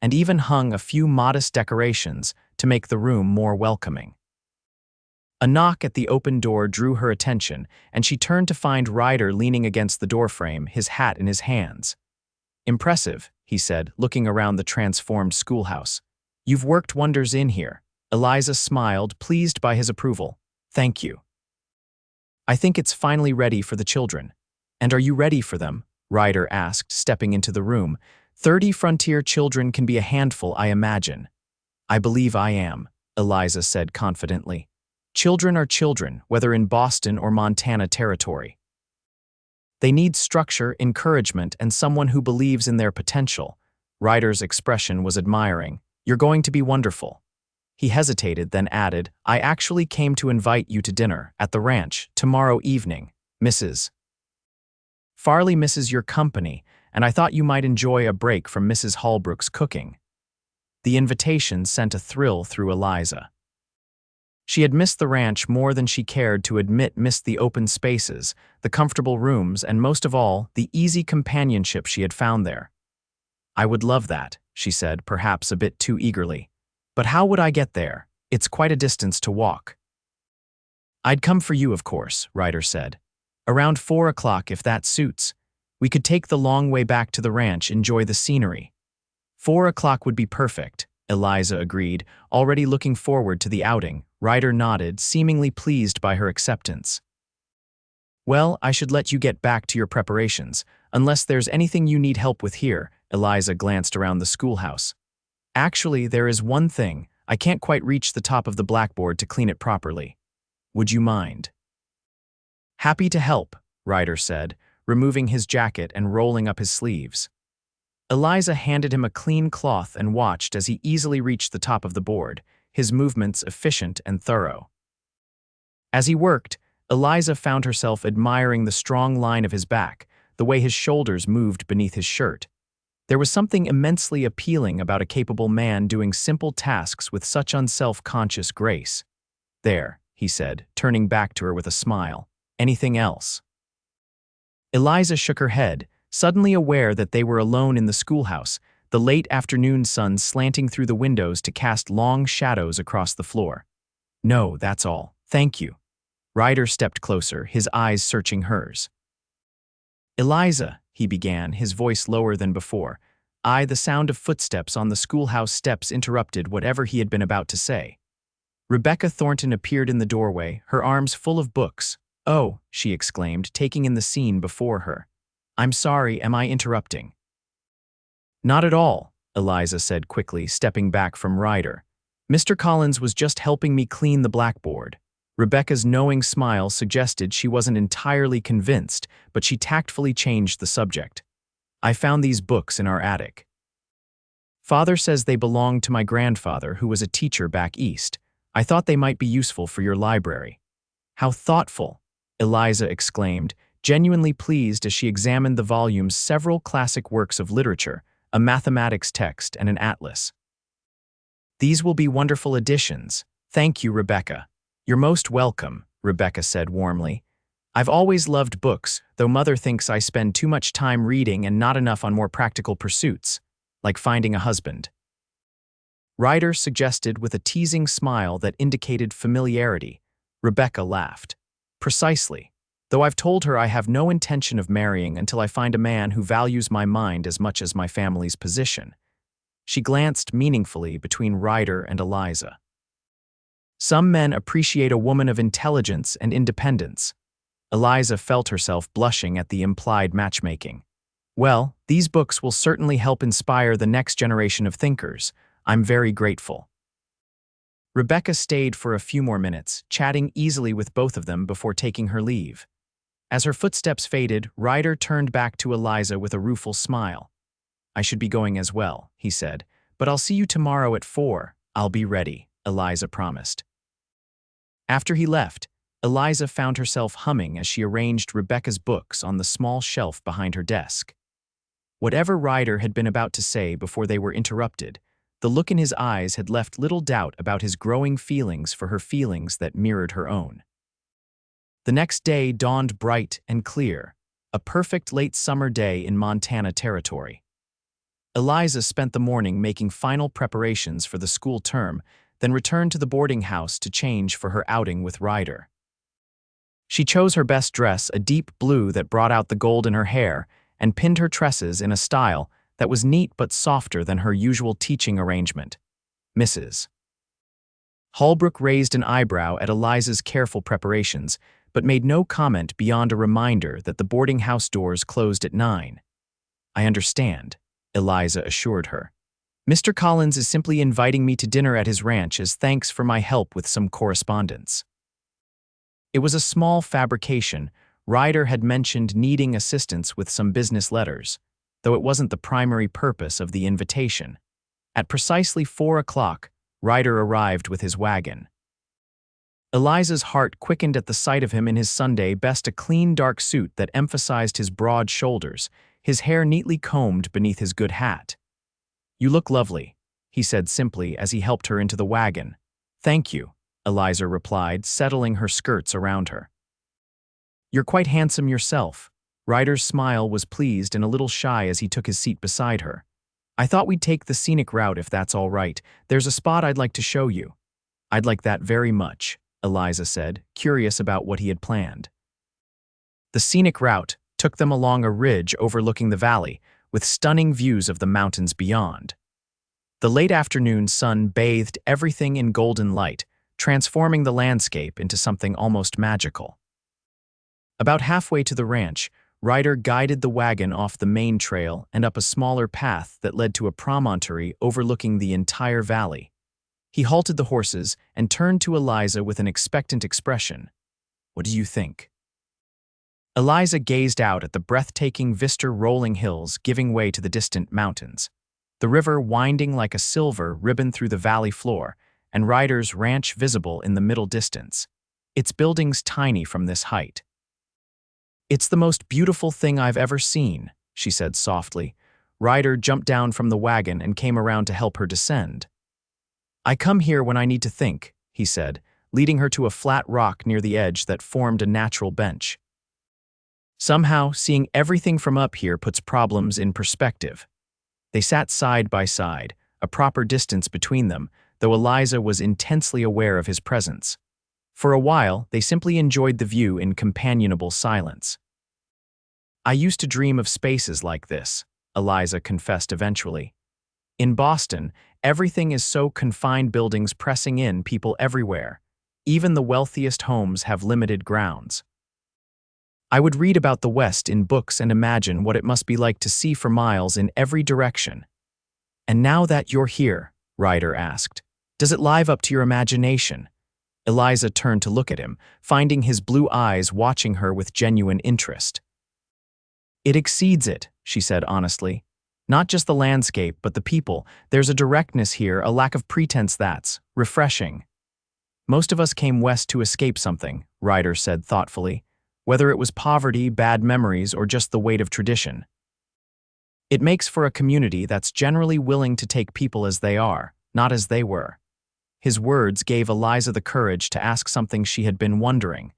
and even hung a few modest decorations to make the room more welcoming. A knock at the open door drew her attention, and she turned to find Ryder leaning against the doorframe, his hat in his hands. Impressive, he said, looking around the transformed schoolhouse. You've worked wonders in here. Eliza smiled, pleased by his approval. Thank you. I think it's finally ready for the children. And are you ready for them? Ryder asked, stepping into the room. 30 frontier children can be a handful, I imagine. I believe I am, Eliza said confidently. Children are children, whether in Boston or Montana territory. They need structure, encouragement, and someone who believes in their potential. Ryder's expression was admiring. You're going to be wonderful. He hesitated, then added, I actually came to invite you to dinner at the ranch tomorrow evening, Mrs. Farley misses your company, and I thought you might enjoy a break from Mrs. Holbrook's cooking. The invitation sent a thrill through Eliza. She had missed the ranch more than she cared to admit, missed the open spaces, the comfortable rooms, and most of all, the easy companionship she had found there. I would love that, she said, perhaps a bit too eagerly. But how would I get there? It's quite a distance to walk. I'd come for you, of course, Ryder said. Around 4 o'clock, if that suits. We could take the long way back to the ranch, enjoy the scenery. 4 o'clock would be perfect, Eliza agreed, already looking forward to the outing. Ryder nodded, seemingly pleased by her acceptance. Well, I should let you get back to your preparations, unless there's anything you need help with here, Eliza glanced around the schoolhouse. Actually, there is one thing. I can't quite reach the top of the blackboard to clean it properly. Would you mind? Happy to help, Ryder said, removing his jacket and rolling up his sleeves. Eliza handed him a clean cloth and watched as he easily reached the top of the board, his movements efficient and thorough. As he worked, Eliza found herself admiring the strong line of his back, the way his shoulders moved beneath his shirt. There was something immensely appealing about a capable man doing simple tasks with such unself-conscious grace. There, he said, turning back to her with a smile. Anything else? Eliza shook her head, suddenly aware that they were alone in the schoolhouse, the late afternoon sun slanting through the windows to cast long shadows across the floor. No, that's all. Thank you. Ryder stepped closer, his eyes searching hers. Eliza, he began, his voice lower than before. The sound of footsteps on the schoolhouse steps interrupted whatever he had been about to say. Rebecca Thornton appeared in the doorway, her arms full of books. Oh, she exclaimed, taking in the scene before her. I'm sorry, am I interrupting? Not at all, Eliza said quickly, stepping back from Ryder. Mr. Collins was just helping me clean the blackboard. Rebecca's knowing smile suggested she wasn't entirely convinced, but she tactfully changed the subject. I found these books in our attic. Father says they belonged to my grandfather, who was a teacher back east. I thought they might be useful for your library. How thoughtful, Eliza exclaimed, genuinely pleased as she examined the volume's several classic works of literature, a mathematics text and an atlas. These will be wonderful additions. Thank you, Rebecca. You're most welcome, Rebecca said warmly. I've always loved books, though Mother thinks I spend too much time reading and not enough on more practical pursuits, like finding a husband. Ryder suggested with a teasing smile that indicated familiarity. Rebecca laughed. Precisely. Though I've told her I have no intention of marrying until I find a man who values my mind as much as my family's position. She glanced meaningfully between Ryder and Eliza. Some men appreciate a woman of intelligence and independence. Eliza felt herself blushing at the implied matchmaking. Well, these books will certainly help inspire the next generation of thinkers. I'm very grateful. Rebecca stayed for a few more minutes, chatting easily with both of them before taking her leave. As her footsteps faded, Ryder turned back to Eliza with a rueful smile. I should be going as well, he said, but I'll see you tomorrow at 4. I'll be ready, Eliza promised. After he left, Eliza found herself humming as she arranged Rebecca's books on the small shelf behind her desk. Whatever Ryder had been about to say before they were interrupted, the look in his eyes had left little doubt about his growing feelings for her feelings that mirrored her own. The next day dawned bright and clear, a perfect late summer day in Montana territory. Eliza spent the morning making final preparations for the school term, then returned to the boarding house to change for her outing with Ryder. She chose her best dress, a deep blue that brought out the gold in her hair, and pinned her tresses in a style that was neat but softer than her usual teaching arrangement. Mrs. Holbrook raised an eyebrow at Eliza's careful preparations, but made no comment beyond a reminder that the boarding house doors closed at 9. I understand, Eliza assured her. Mr. Collins is simply inviting me to dinner at his ranch as thanks for my help with some correspondence. It was a small fabrication. Ryder had mentioned needing assistance with some business letters, though it wasn't the primary purpose of the invitation. At precisely 4 o'clock, Ryder arrived with his wagon. Eliza's heart quickened at the sight of him in his Sunday best, a clean dark suit that emphasized his broad shoulders, his hair neatly combed beneath his good hat. You look lovely, he said simply as he helped her into the wagon. Thank you, Eliza replied, settling her skirts around her. You're quite handsome yourself. Ryder's smile was pleased and a little shy as he took his seat beside her. I thought we'd take the scenic route if that's all right. There's a spot I'd like to show you. I'd like that very much, Eliza said, curious about what he had planned. The scenic route took them along a ridge overlooking the valley, with stunning views of the mountains beyond. The late afternoon sun bathed everything in golden light, transforming the landscape into something almost magical. About halfway to the ranch, Ryder guided the wagon off the main trail and up a smaller path that led to a promontory overlooking the entire valley. He halted the horses and turned to Eliza with an expectant expression. "What do you think?" Eliza gazed out at the breathtaking vista rolling hills giving way to the distant mountains, the river winding like a silver ribbon through the valley floor, and Ryder's ranch visible in the middle distance, its buildings tiny from this height. "It's the most beautiful thing I've ever seen," she said softly. Ryder jumped down from the wagon and came around to help her descend. "I come here when I need to think," he said, leading her to a flat rock near the edge that formed a natural bench. "Somehow, seeing everything from up here puts problems in perspective." They sat side by side, a proper distance between them, though Eliza was intensely aware of his presence. For a while, they simply enjoyed the view in companionable silence. "I used to dream of spaces like this," Eliza confessed eventually. "In Boston, everything is so confined, buildings pressing in, people everywhere. Even the wealthiest homes have limited grounds. I would read about the West in books and imagine what it must be like to see for miles in every direction." "And now that you're here," Ryder asked, "does it live up to your imagination?" Eliza turned to look at him, finding his blue eyes watching her with genuine interest. "It exceeds it," she said honestly. "Not just the landscape, but the people. There's a directness here, a lack of pretense that's refreshing." "Most of us came west to escape something," Ryder said thoughtfully, "whether it was poverty, bad memories, or just the weight of tradition. It makes for a community that's generally willing to take people as they are, not as they were." His words gave Eliza the courage to ask something she had been wondering.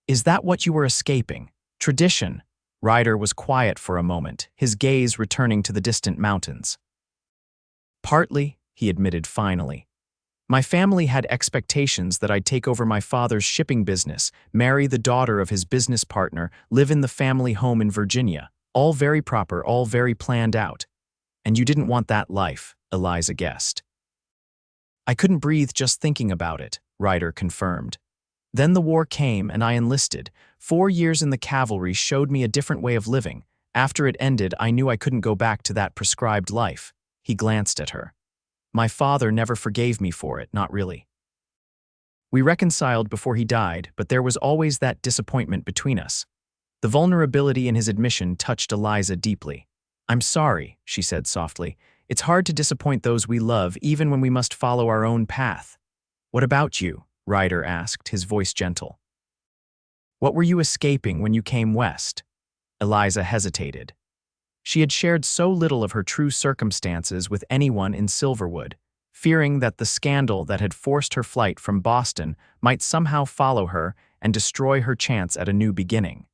"Is that what you were escaping? Tradition?" Ryder was quiet for a moment, his gaze returning to the distant mountains. "Partly," he admitted finally. "My family had expectations that I'd take over my father's shipping business, marry the daughter of his business partner, live in the family home in Virginia. All very proper, all very planned out. And you didn't want that life," Eliza guessed. "I couldn't breathe just thinking about it," Ryder confirmed. "Then the war came and I enlisted. 4 years in the cavalry showed me a different way of living. After it ended, I knew I couldn't go back to that prescribed life." He glanced at her. "My father never forgave me for it, not really. We reconciled before he died, but there was always that disappointment between us." The vulnerability in his admission touched Eliza deeply. "I'm sorry," she said softly. "It's hard to disappoint those we love, even when we must follow our own path." "What about you?" Ryder asked, his voice gentle. "What were you escaping when you came west?" Eliza hesitated. She had shared so little of her true circumstances with anyone in Silverwood, fearing that the scandal that had forced her flight from Boston might somehow follow her and destroy her chance at a new beginning.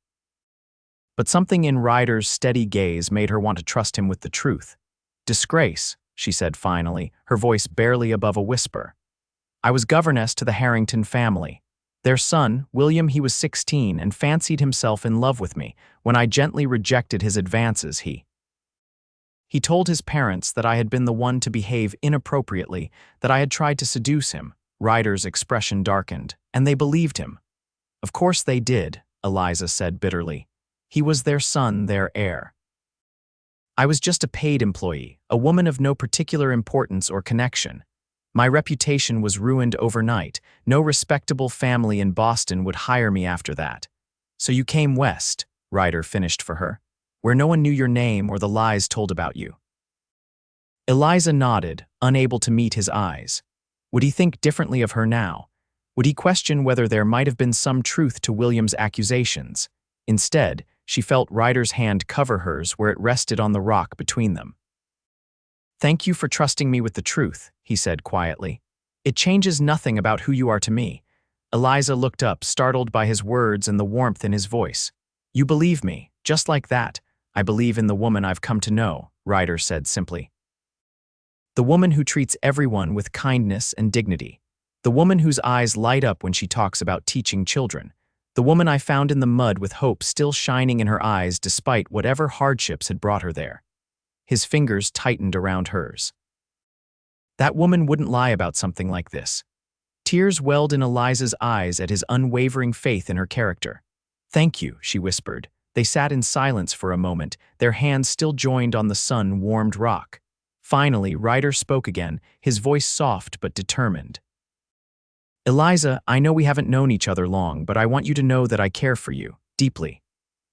But something in Ryder's steady gaze made her want to trust him with the truth. "Disgrace," she said finally, her voice barely above a whisper. "I was governess to the Harrington family. Their son, William, he was 16 and fancied himself in love with me. When I gently rejected his advances, he told his parents that I had been the one to behave inappropriately, that I had tried to seduce him." Ryder's expression darkened, "and they believed him." "Of course they did," Eliza said bitterly. "He was their son, their heir. I was just a paid employee, a woman of no particular importance or connection. My reputation was ruined overnight. No respectable family in Boston would hire me after that. So you came west," Ryder finished for her, "where no one knew your name or the lies told about you." Eliza nodded, unable to meet his eyes. Would he think differently of her now? Would he question whether there might have been some truth to William's accusations? Instead, she felt Ryder's hand cover hers where it rested on the rock between them. "Thank you for trusting me with the truth," he said quietly. "It changes nothing about who you are to me." Eliza looked up, startled by his words and the warmth in his voice. "You believe me, just like that." "I believe in the woman I've come to know," Ryder said simply. "The woman who treats everyone with kindness and dignity. The woman whose eyes light up when she talks about teaching children. The woman I found in the mud with hope still shining in her eyes despite whatever hardships had brought her there." His fingers tightened around hers. That woman wouldn't lie about something like this. Tears welled in Eliza's eyes at his unwavering faith in her character. "Thank you," she whispered, They sat in silence for a moment, their hands still joined on the sun-warmed rock. Finally, Ryder spoke again, his voice soft but determined. "Eliza, I know we haven't known each other long, but I want you to know that I care for you, deeply.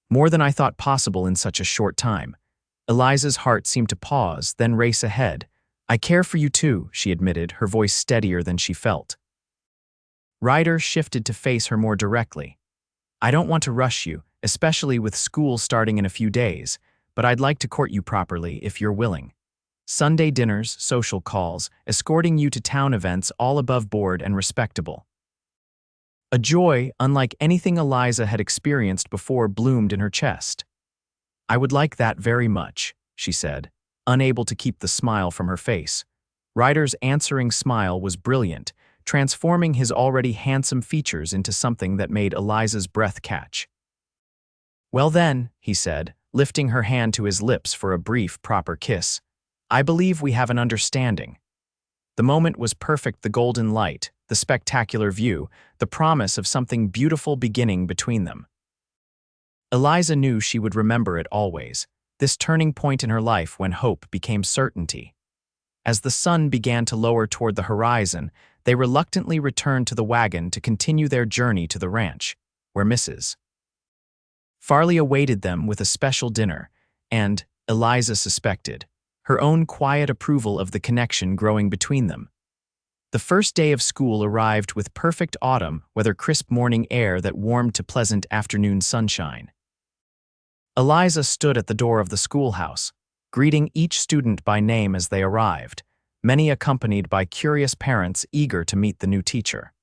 More than I thought possible in such a short time." Eliza's heart seemed to pause, then race ahead. "I care for you too," she admitted, her voice steadier than she felt. Ryder shifted to face her more directly. "I don't want to rush you, especially with school starting in a few days, but I'd like to court you properly if you're willing. Sunday dinners, social calls, escorting you to town events, all above board and respectable." A joy, unlike anything Eliza had experienced before, bloomed in her chest. "I would like that very much," she said, unable to keep the smile from her face. Ryder's answering smile was brilliant, transforming his already handsome features into something that made Eliza's breath catch. "Well then," he said, lifting her hand to his lips for a brief, proper kiss, "I believe we have an understanding." The moment was perfect, the golden light, the spectacular view, the promise of something beautiful beginning between them. Eliza knew she would remember it always, this turning point in her life when hope became certainty. As the sun began to lower toward the horizon, they reluctantly returned to the wagon to continue their journey to the ranch, where Mrs. Farley awaited them with a special dinner, and, Eliza suspected, her own quiet approval of the connection growing between them. The first day of school arrived with perfect autumn weather, crisp morning air that warmed to pleasant afternoon sunshine. Eliza stood at the door of the schoolhouse, greeting each student by name as they arrived, many accompanied by curious parents eager to meet the new teacher.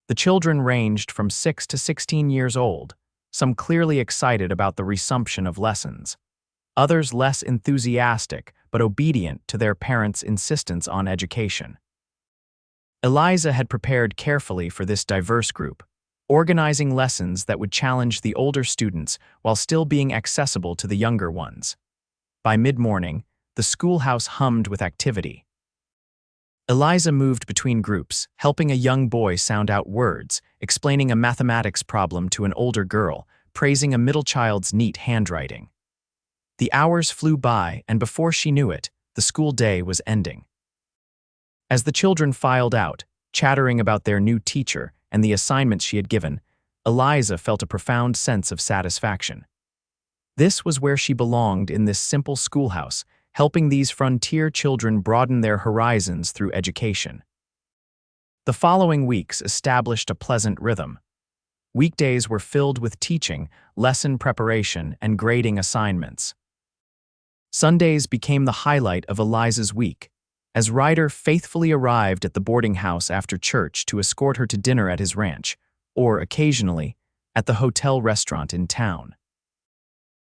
The children ranged from 6 to 16 years old, some clearly excited about the resumption of lessons, others less enthusiastic but obedient to their parents' insistence on education. Eliza had prepared carefully for this diverse group, organizing lessons that would challenge the older students while still being accessible to the younger ones. By mid-morning, the schoolhouse hummed with activity. Eliza moved between groups, helping a young boy sound out words, explaining a mathematics problem to an older girl, praising a middle child's neat handwriting. The hours flew by, and before she knew it, the school day was ending. As the children filed out, chattering about their new teacher and the assignments she had given, Eliza felt a profound sense of satisfaction. This was where she belonged in this simple schoolhouse, helping these frontier children broaden their horizons through education. The following weeks established a pleasant rhythm. Weekdays were filled with teaching, lesson preparation, and grading assignments. Sundays became the highlight of Eliza's week, as Ryder faithfully arrived at the boarding house after church to escort her to dinner at his ranch, or occasionally, at the hotel restaurant in town.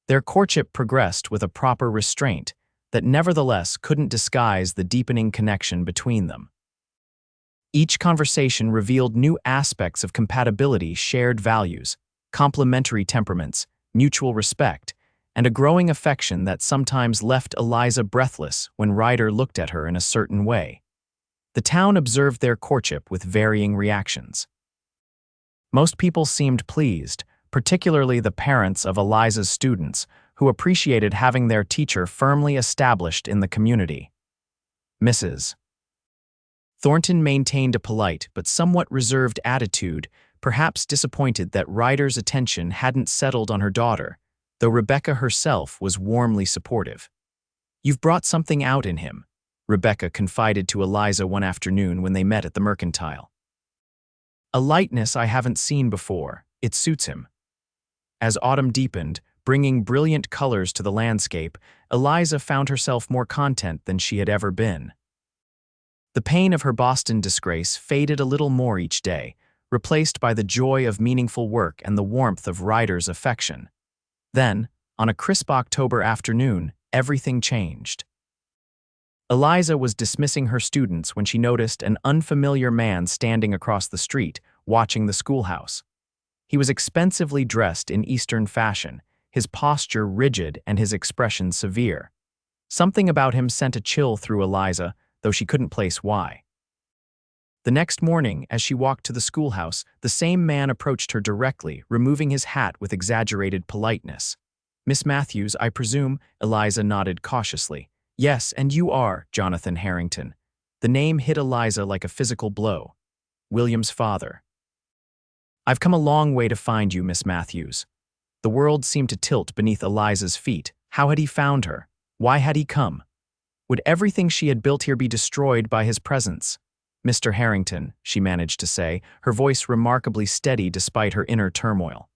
Their courtship progressed with a proper restraint that nevertheless couldn't disguise the deepening connection between them. Each conversation revealed new aspects of compatibility, shared values, complementary temperaments, mutual respect, and a growing affection that sometimes left Eliza breathless when Ryder looked at her in a certain way. The town observed their courtship with varying reactions. Most people seemed pleased, particularly the parents of Eliza's students, who appreciated having their teacher firmly established in the community. Mrs. Thornton maintained a polite but somewhat reserved attitude, perhaps disappointed that Ryder's attention hadn't settled on her daughter, though Rebecca herself was warmly supportive. "You've brought something out in him," Rebecca confided to Eliza one afternoon when they met at the Mercantile. "A lightness I haven't seen before. It suits him." As autumn deepened, bringing brilliant colors to the landscape, Eliza found herself more content than she had ever been. The pain of her Boston disgrace faded a little more each day, replaced by the joy of meaningful work and the warmth of Ryder's affection. Then, on a crisp October afternoon, everything changed. Eliza was dismissing her students when she noticed an unfamiliar man standing across the street, watching the schoolhouse. He was expensively dressed in Eastern fashion, his posture rigid and his expression severe. Something about him sent a chill through Eliza, though she couldn't place why. The next morning, as she walked to the schoolhouse, the same man approached her directly, removing his hat with exaggerated politeness. "Miss Matthews, I presume?" Eliza nodded cautiously. "Yes, and you are Jonathan Harrington." The name hit Eliza like a physical blow. William's father. "I've come a long way to find you, Miss Matthews." The world seemed to tilt beneath Eliza's feet. How had he found her? Why had he come? Would everything she had built here be destroyed by his presence? "Mr. Harrington," she managed to say, her voice remarkably steady despite her inner turmoil.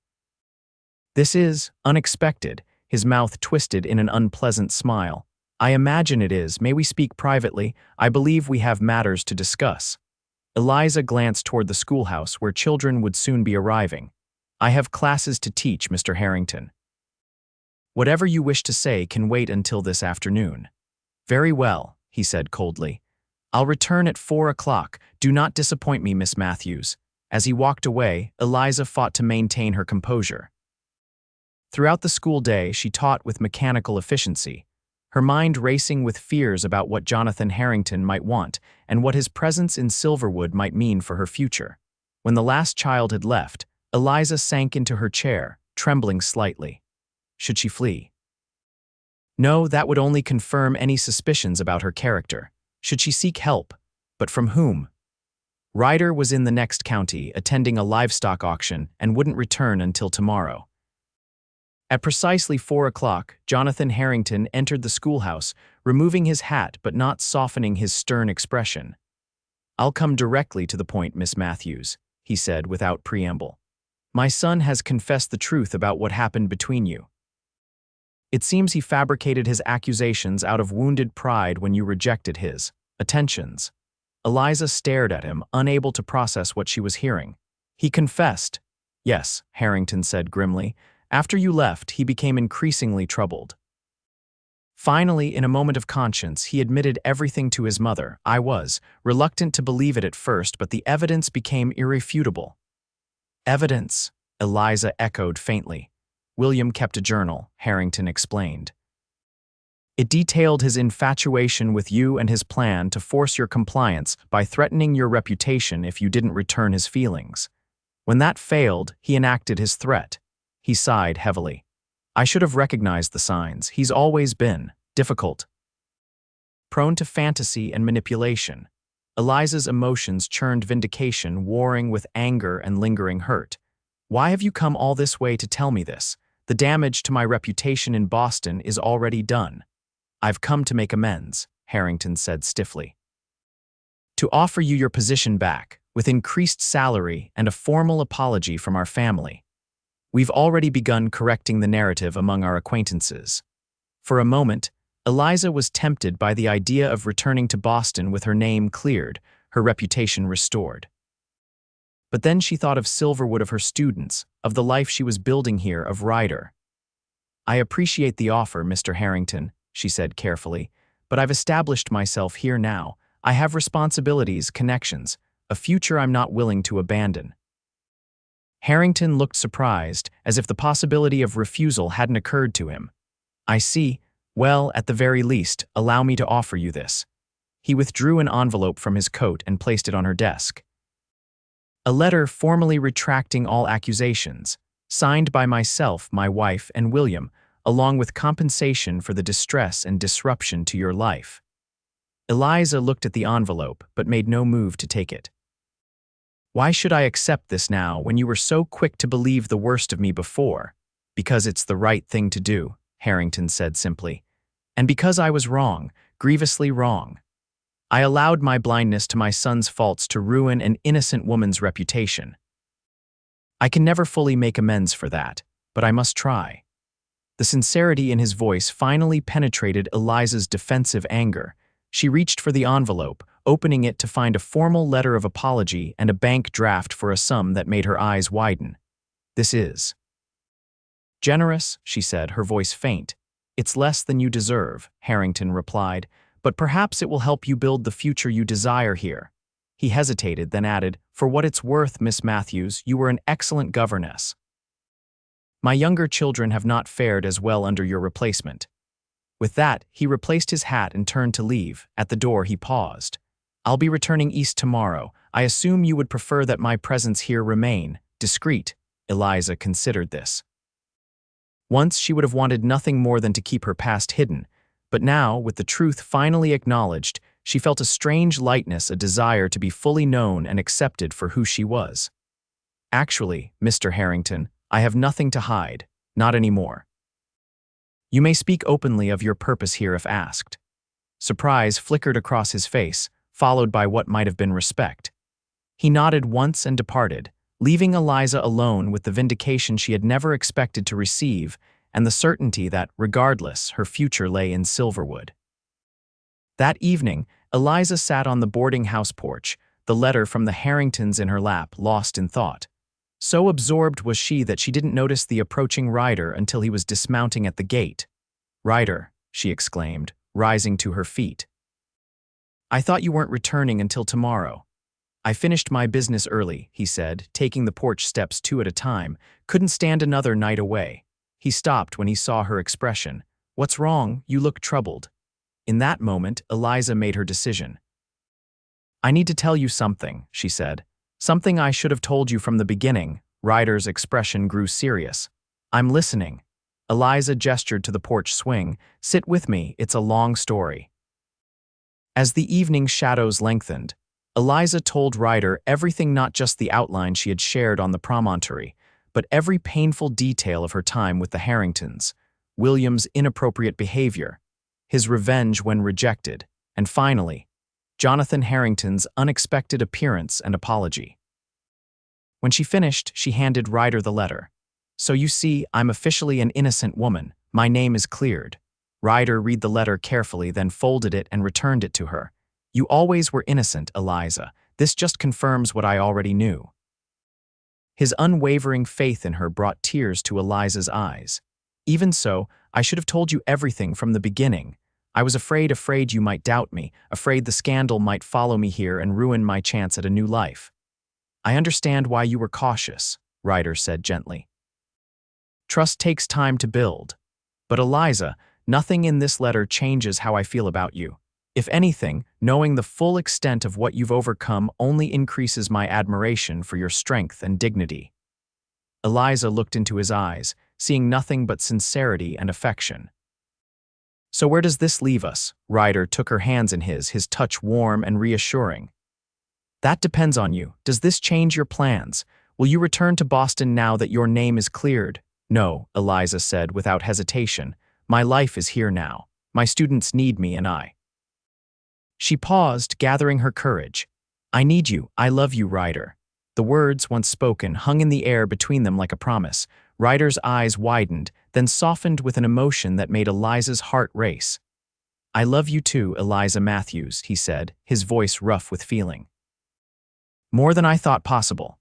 "This is unexpected," his mouth twisted in an unpleasant smile. "I imagine it is. May we speak privately? I believe we have matters to discuss." Eliza glanced toward the schoolhouse where children would soon be arriving. "I have classes to teach, Mr. Harrington." "Whatever you wish to say can wait until this afternoon." "Very well," he said coldly. "I'll return at 4 o'clock. Do not disappoint me, Miss Matthews." As he walked away, Eliza fought to maintain her composure. Throughout the school day, she taught with mechanical efficiency, her mind racing with fears about what Jonathan Harrington might want and what his presence in Silverwood might mean for her future. When the last child had left, Eliza sank into her chair, trembling slightly. Should she flee? No, that would only confirm any suspicions about her character. Should she seek help? But from whom? Ryder was in the next county, attending a livestock auction, and wouldn't return until tomorrow. At precisely 4 o'clock, Jonathan Harrington entered the schoolhouse, removing his hat but not softening his stern expression. "I'll come directly to the point, Miss Matthews," he said without preamble. "My son has confessed the truth about what happened between you. It seems he fabricated his accusations out of wounded pride when you rejected his attentions." Eliza stared at him, unable to process what she was hearing. "He confessed." "Yes," Harrington said grimly. "After you left, he became increasingly troubled. Finally, in a moment of conscience, he admitted everything to his mother. I was reluctant to believe it at first, but the evidence became irrefutable." "Evidence?" Eliza echoed faintly. "William kept a journal," Harrington explained. "It detailed his infatuation with you and his plan to force your compliance by threatening your reputation if you didn't return his feelings. When that failed, he enacted his threat." He sighed heavily. "I should have recognized the signs. He's always been difficult, prone to fantasy and manipulation." Eliza's emotions churned vindication, warring with anger and lingering hurt. "Why have you come all this way to tell me this? The damage to my reputation in Boston is already done." "I've come to make amends," Harrington said stiffly. "To offer you your position back, with increased salary and a formal apology from our family. We've already begun correcting the narrative among our acquaintances." For a moment, Eliza was tempted by the idea of returning to Boston with her name cleared, her reputation restored. But then she thought of Silverwood, of her students, of the life she was building here, of Ryder. "I appreciate the offer, Mr. Harrington," she said carefully, "but I've established myself here now. I have responsibilities, connections, a future I'm not willing to abandon." Harrington looked surprised, as if the possibility of refusal hadn't occurred to him. "I see. Well, at the very least, allow me to offer you this." He withdrew an envelope from his coat and placed it on her desk. "A letter formally retracting all accusations, signed by myself, my wife, and William, along with compensation for the distress and disruption to your life." Eliza looked at the envelope, but made no move to take it. "Why should I accept this now when you were so quick to believe the worst of me before?" "Because it's the right thing to do," Harrington said simply. "And because I was wrong, grievously wrong. I allowed my blindness to my son's faults to ruin an innocent woman's reputation. I can never fully make amends for that, but I must try." The sincerity in his voice finally penetrated Eliza's defensive anger. She reached for the envelope, opening it to find a formal letter of apology and a bank draft for a sum that made her eyes widen. "This is generous," she said, her voice faint. "It's less than you deserve," Harrington replied, "but perhaps it will help you build the future you desire here." He hesitated, then added, "For what it's worth, Miss Matthews, you were an excellent governess. My younger children have not fared as well under your replacement." With that, he replaced his hat and turned to leave. At the door, he paused. I'll be returning east tomorrow. I assume you would prefer that my presence here remain discreet. Eliza considered this. Once she would have wanted nothing more than to keep her past hidden, but now, with the truth finally acknowledged, she felt a strange lightness, a desire to be fully known and accepted for who she was. Actually, Mr. Harrington, I have nothing to hide, not anymore. You may speak openly of your purpose here if asked. Surprise flickered across his face, followed by what might have been respect. He nodded once and departed, leaving Eliza alone with the vindication she had never expected to receive and the certainty that, regardless, her future lay in Silverwood. That evening, Eliza sat on the boarding house porch, the letter from the Harringtons in her lap, lost in thought. So absorbed was she that she didn't notice the approaching Ryder until he was dismounting at the gate. "Ryder," she exclaimed, rising to her feet. "I thought you weren't returning until tomorrow." "I finished my business early," he said, taking the porch steps 2 at a time. "Couldn't stand another night away." He stopped when he saw her expression. "What's wrong? You look troubled." In that moment, Eliza made her decision. "I need to tell you something," she said. "Something I should have told you from the beginning." Ryder's expression grew serious. "I'm listening." Eliza gestured to the porch swing. "Sit with me, it's a long story." As the evening shadows lengthened, Eliza told Ryder everything, not just the outline she had shared on the promontory, but every painful detail of her time with the Harringtons, William's inappropriate behavior, his revenge when rejected, and finally, Jonathan Harrington's unexpected appearance and apology. When she finished, she handed Ryder the letter. "So you see, I'm officially an innocent woman. My name is cleared." Ryder read the letter carefully, then folded it and returned it to her. "You always were innocent, Eliza. This just confirms what I already knew." His unwavering faith in her brought tears to Eliza's eyes. "Even so, I should have told you everything from the beginning. I was afraid you might doubt me, afraid the scandal might follow me here and ruin my chance at a new life." "I understand why you were cautious," Ryder said gently. "Trust takes time to build. But Eliza, nothing in this letter changes how I feel about you. If anything, knowing the full extent of what you've overcome only increases my admiration for your strength and dignity." Eliza looked into his eyes, seeing nothing but sincerity and affection. "So where does this leave us?" Ryder took her hands in his touch warm and reassuring. "That depends on you. Does this change your plans? Will you return to Boston now that your name is cleared?" "No," Eliza said without hesitation. "My life is here now. My students need me and I." She paused, gathering her courage. "I need you. I love you, Ryder." The words, once spoken, hung in the air between them like a promise. Ryder's eyes widened, then softened with an emotion that made Eliza's heart race. "I love you too, Eliza Matthews," he said, his voice rough with feeling. "More than I thought possible."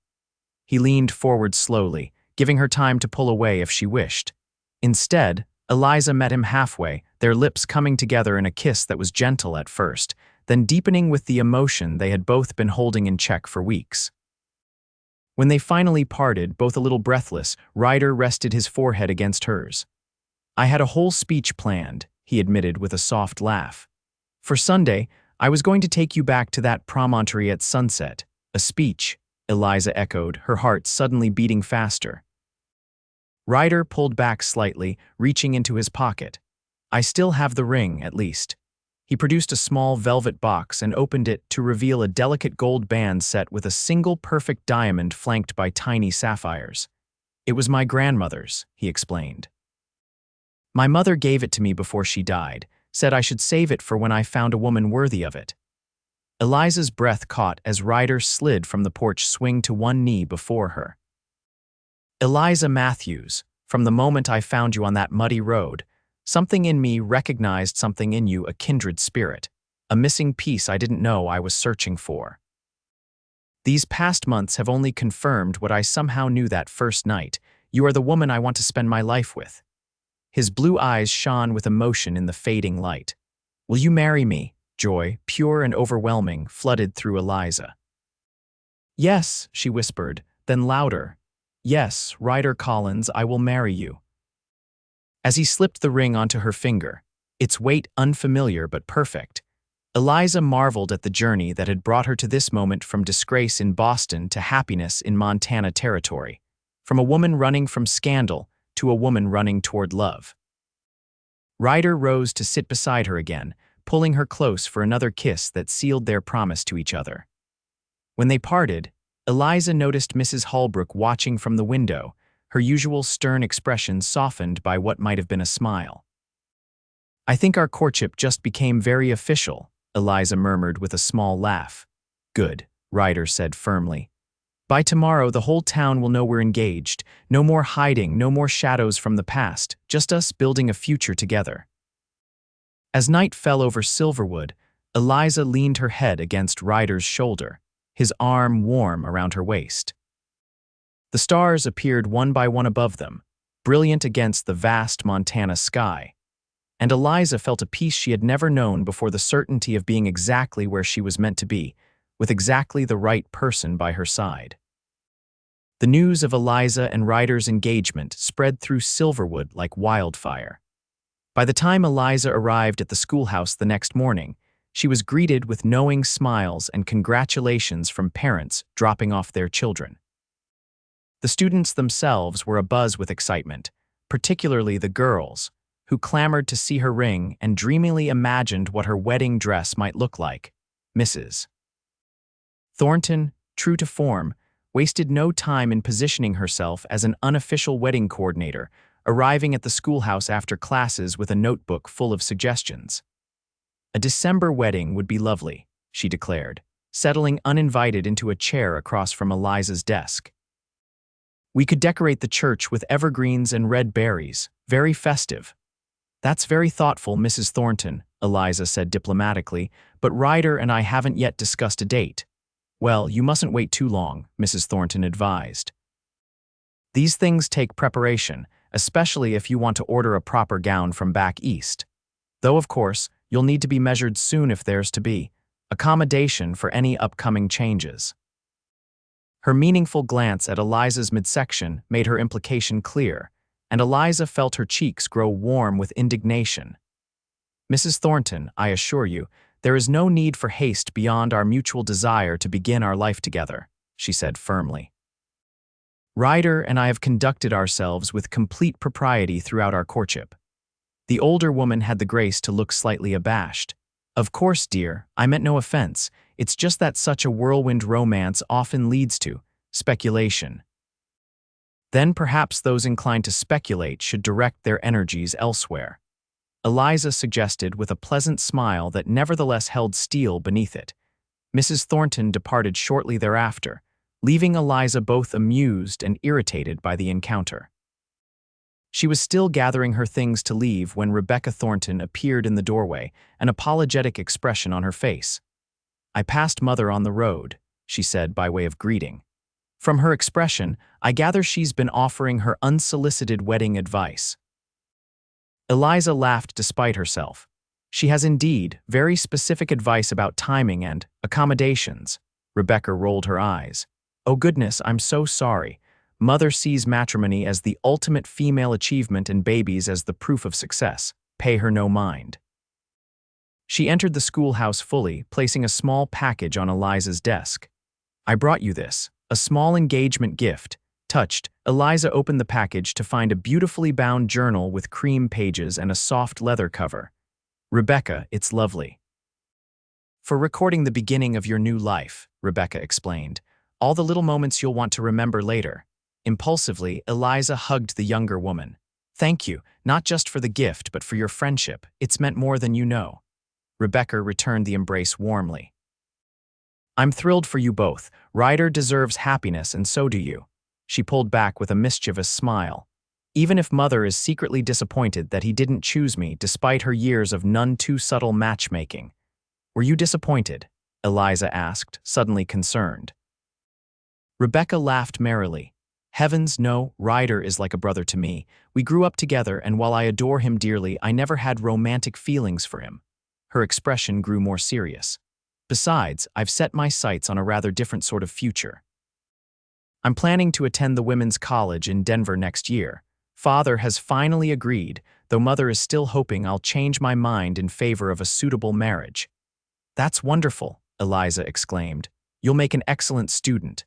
He leaned forward slowly, giving her time to pull away if she wished. Instead, Eliza met him halfway, their lips coming together in a kiss that was gentle at first, then deepening with the emotion they had both been holding in check for weeks. When they finally parted, both a little breathless, Ryder rested his forehead against hers. "I had a whole speech planned," he admitted with a soft laugh. "For Sunday, I was going to take you back to that promontory at sunset." "A speech," Eliza echoed, her heart suddenly beating faster. Ryder pulled back slightly, reaching into his pocket. "I still have the ring, at least." He produced a small velvet box and opened it to reveal a delicate gold band set with a single perfect diamond flanked by tiny sapphires. "It was my grandmother's," he explained. "My mother gave it to me before she died, said I should save it for when I found a woman worthy of it." Eliza's breath caught as Ryder slid from the porch swing to one knee before her. "Eliza Matthews, from the moment I found you on that muddy road, something in me recognized something in you, a kindred spirit, a missing piece I didn't know I was searching for. These past months have only confirmed what I somehow knew that first night. You are the woman I want to spend my life with." His blue eyes shone with emotion in the fading light. "Will you marry me?" Joy, pure and overwhelming, flooded through Eliza. "Yes," she whispered, then louder. "Yes, Ryder Collins, I will marry you." As he slipped the ring onto her finger, its weight unfamiliar but perfect, Eliza marveled at the journey that had brought her to this moment, from disgrace in Boston to happiness in Montana territory, from a woman running from scandal to a woman running toward love. Ryder rose to sit beside her again, pulling her close for another kiss that sealed their promise to each other. When they parted, Eliza noticed Mrs. Holbrook watching from the window, her usual stern expression softened by what might have been a smile. "I think our courtship just became very official," Eliza murmured with a small laugh. "Good," Ryder said firmly. "By tomorrow the whole town will know we're engaged. No more hiding, no more shadows from the past, just us building a future together." As night fell over Silverwood, Eliza leaned her head against Ryder's shoulder, his arm warm around her waist. The stars appeared one by one above them, brilliant against the vast Montana sky, and Eliza felt a peace she had never known before, the certainty of being exactly where she was meant to be, with exactly the right person by her side. The news of Eliza and Ryder's engagement spread through Silverwood like wildfire. By the time Eliza arrived at the schoolhouse the next morning, she was greeted with knowing smiles and congratulations from parents dropping off their children. The students themselves were abuzz with excitement, particularly the girls, who clamored to see her ring and dreamily imagined what her wedding dress might look like. Mrs. Thornton, true to form, wasted no time in positioning herself as an unofficial wedding coordinator, arriving at the schoolhouse after classes with a notebook full of suggestions. A December wedding would be lovely, she declared, settling uninvited into a chair across from Eliza's desk. "We could decorate the church with evergreens and red berries, very festive." "That's very thoughtful, Mrs. Thornton," Eliza said diplomatically, "but Ryder and I haven't yet discussed a date." "Well, you mustn't wait too long," Mrs. Thornton advised. "These things take preparation, especially if you want to order a proper gown from back east. Though, of course, you'll need to be measured soon if there's to be accommodation for any upcoming changes." Her meaningful glance at Eliza's midsection made her implication clear, and Eliza felt her cheeks grow warm with indignation. "Mrs. Thornton, I assure you, there is no need for haste beyond our mutual desire to begin our life together," she said firmly. "Ryder and I have conducted ourselves with complete propriety throughout our courtship." The older woman had the grace to look slightly abashed. "Of course, dear, I meant no offense. It's just that such a whirlwind romance often leads to speculation. Then perhaps those inclined to speculate should direct their energies elsewhere," Eliza suggested with a pleasant smile that nevertheless held steel beneath it. Mrs. Thornton departed shortly thereafter, leaving Eliza both amused and irritated by the encounter. She was still gathering her things to leave when Rebecca Thornton appeared in the doorway, an apologetic expression on her face. "I passed Mother on the road," she said by way of greeting. "From her expression, I gather she's been offering her unsolicited wedding advice." Eliza laughed despite herself. "She has indeed very specific advice about timing and accommodations." Rebecca rolled her eyes. "Oh goodness, I'm so sorry. Mother sees matrimony as the ultimate female achievement and babies as the proof of success. Pay her no mind." She entered the schoolhouse fully, placing a small package on Eliza's desk. "I brought you this, a small engagement gift." Touched, Eliza opened the package to find a beautifully bound journal with cream pages and a soft leather cover. "Rebecca, it's lovely. For recording the beginning of your new life," Rebecca explained. "All the little moments you'll want to remember later." Impulsively, Eliza hugged the younger woman. "Thank you, not just for the gift, but for your friendship. It's meant more than you know." Rebecca returned the embrace warmly. "I'm thrilled for you both. Ryder deserves happiness, and so do you." She pulled back with a mischievous smile. "Even if Mother is secretly disappointed that he didn't choose me despite her years of none too subtle matchmaking." "Were you disappointed?" Eliza asked, suddenly concerned. Rebecca laughed merrily. "Heavens, no, Ryder is like a brother to me. We grew up together, and while I adore him dearly, I never had romantic feelings for him." Her expression grew more serious. "Besides, I've set my sights on a rather different sort of future. I'm planning to attend the women's college in Denver next year. Father has finally agreed, though Mother is still hoping I'll change my mind in favor of a suitable marriage." That's wonderful, Eliza exclaimed. You'll make an excellent student.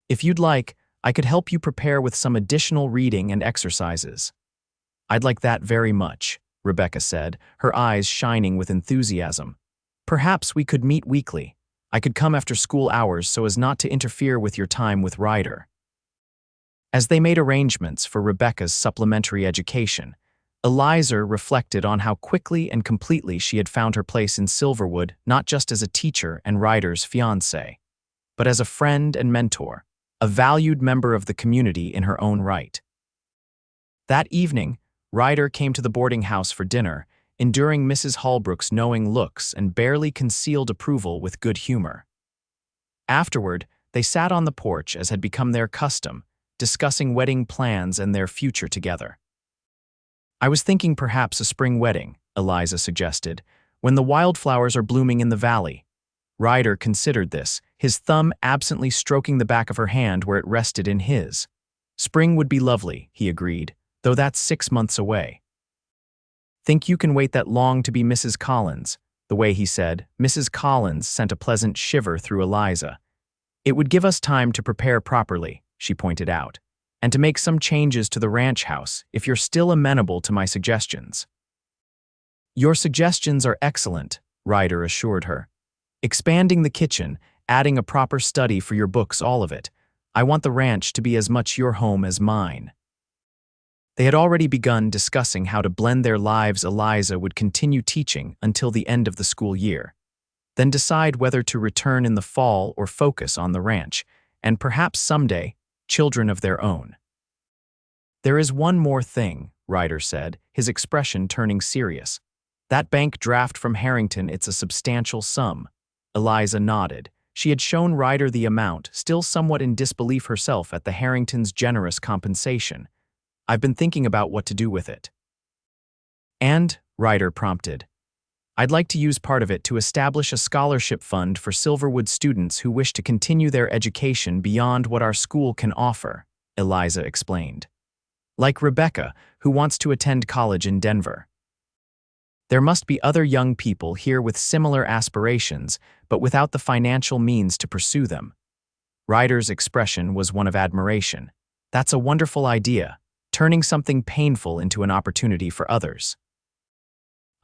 If you'd like, I could help you prepare with some additional reading and exercises. I'd like that very much, Rebecca said, her eyes shining with enthusiasm. Perhaps we could meet weekly. I could come after school hours so as not to interfere with your time with Ryder. As they made arrangements for Rebecca's supplementary education, Eliza reflected on how quickly and completely she had found her place in Silverwood, not just as a teacher and Ryder's fiancée, but as a friend and mentor, a valued member of the community in her own right. That evening, Ryder came to the boarding house for dinner, enduring Mrs. Holbrook's knowing looks and barely concealed approval with good humor. Afterward, they sat on the porch as had become their custom, discussing wedding plans and their future together. I was thinking perhaps a spring wedding, Eliza suggested, when the wildflowers are blooming in the valley. Ryder considered this, his thumb absently stroking the back of her hand where it rested in his. Spring would be lovely, he agreed, though that's 6 months away. Think you can wait that long to be Mrs. Collins? The way he said, Mrs. Collins sent a pleasant shiver through Eliza. It would give us time to prepare properly, she pointed out, and to make some changes to the ranch house if you're still amenable to my suggestions. Your suggestions are excellent, Ryder assured her. Expanding the kitchen, adding a proper study for your books, all of it. I want the ranch to be as much your home as mine. They had already begun discussing how to blend their lives. Eliza would continue teaching until the end of the school year, then decide whether to return in the fall or focus on the ranch, and perhaps someday, children of their own. There is one more thing, Ryder said, his expression turning serious. That bank draft from Harrington, it's a substantial sum. Eliza nodded. She had shown Ryder the amount, still somewhat in disbelief herself at the Harringtons' generous compensation. I've been thinking about what to do with it. And, Ryder prompted, I'd like to use part of it to establish a scholarship fund for Silverwood students who wish to continue their education beyond what our school can offer, Eliza explained. Like Rebecca, who wants to attend college in Denver. There must be other young people here with similar aspirations, but without the financial means to pursue them. Ryder's expression was one of admiration. That's a wonderful idea, turning something painful into an opportunity for others.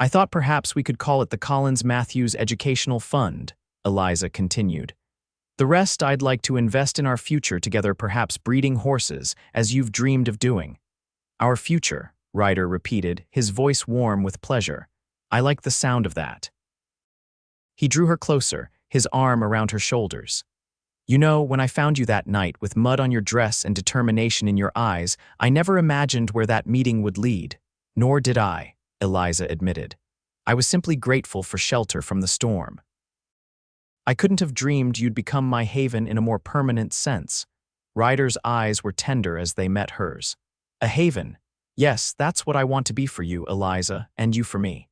I thought perhaps we could call it the Collins Matthews Educational Fund, Eliza continued. The rest I'd like to invest in our future together, perhaps breeding horses, as you've dreamed of doing. Our future, Ryder repeated, his voice warm with pleasure. I like the sound of that. He drew her closer, his arm around her shoulders. You know, when I found you that night with mud on your dress and determination in your eyes, I never imagined where that meeting would lead. Nor did I, Eliza admitted. I was simply grateful for shelter from the storm. I couldn't have dreamed you'd become my haven in a more permanent sense. Ryder's eyes were tender as they met hers. A haven. Yes, that's what I want to be for you, Eliza, and you for me.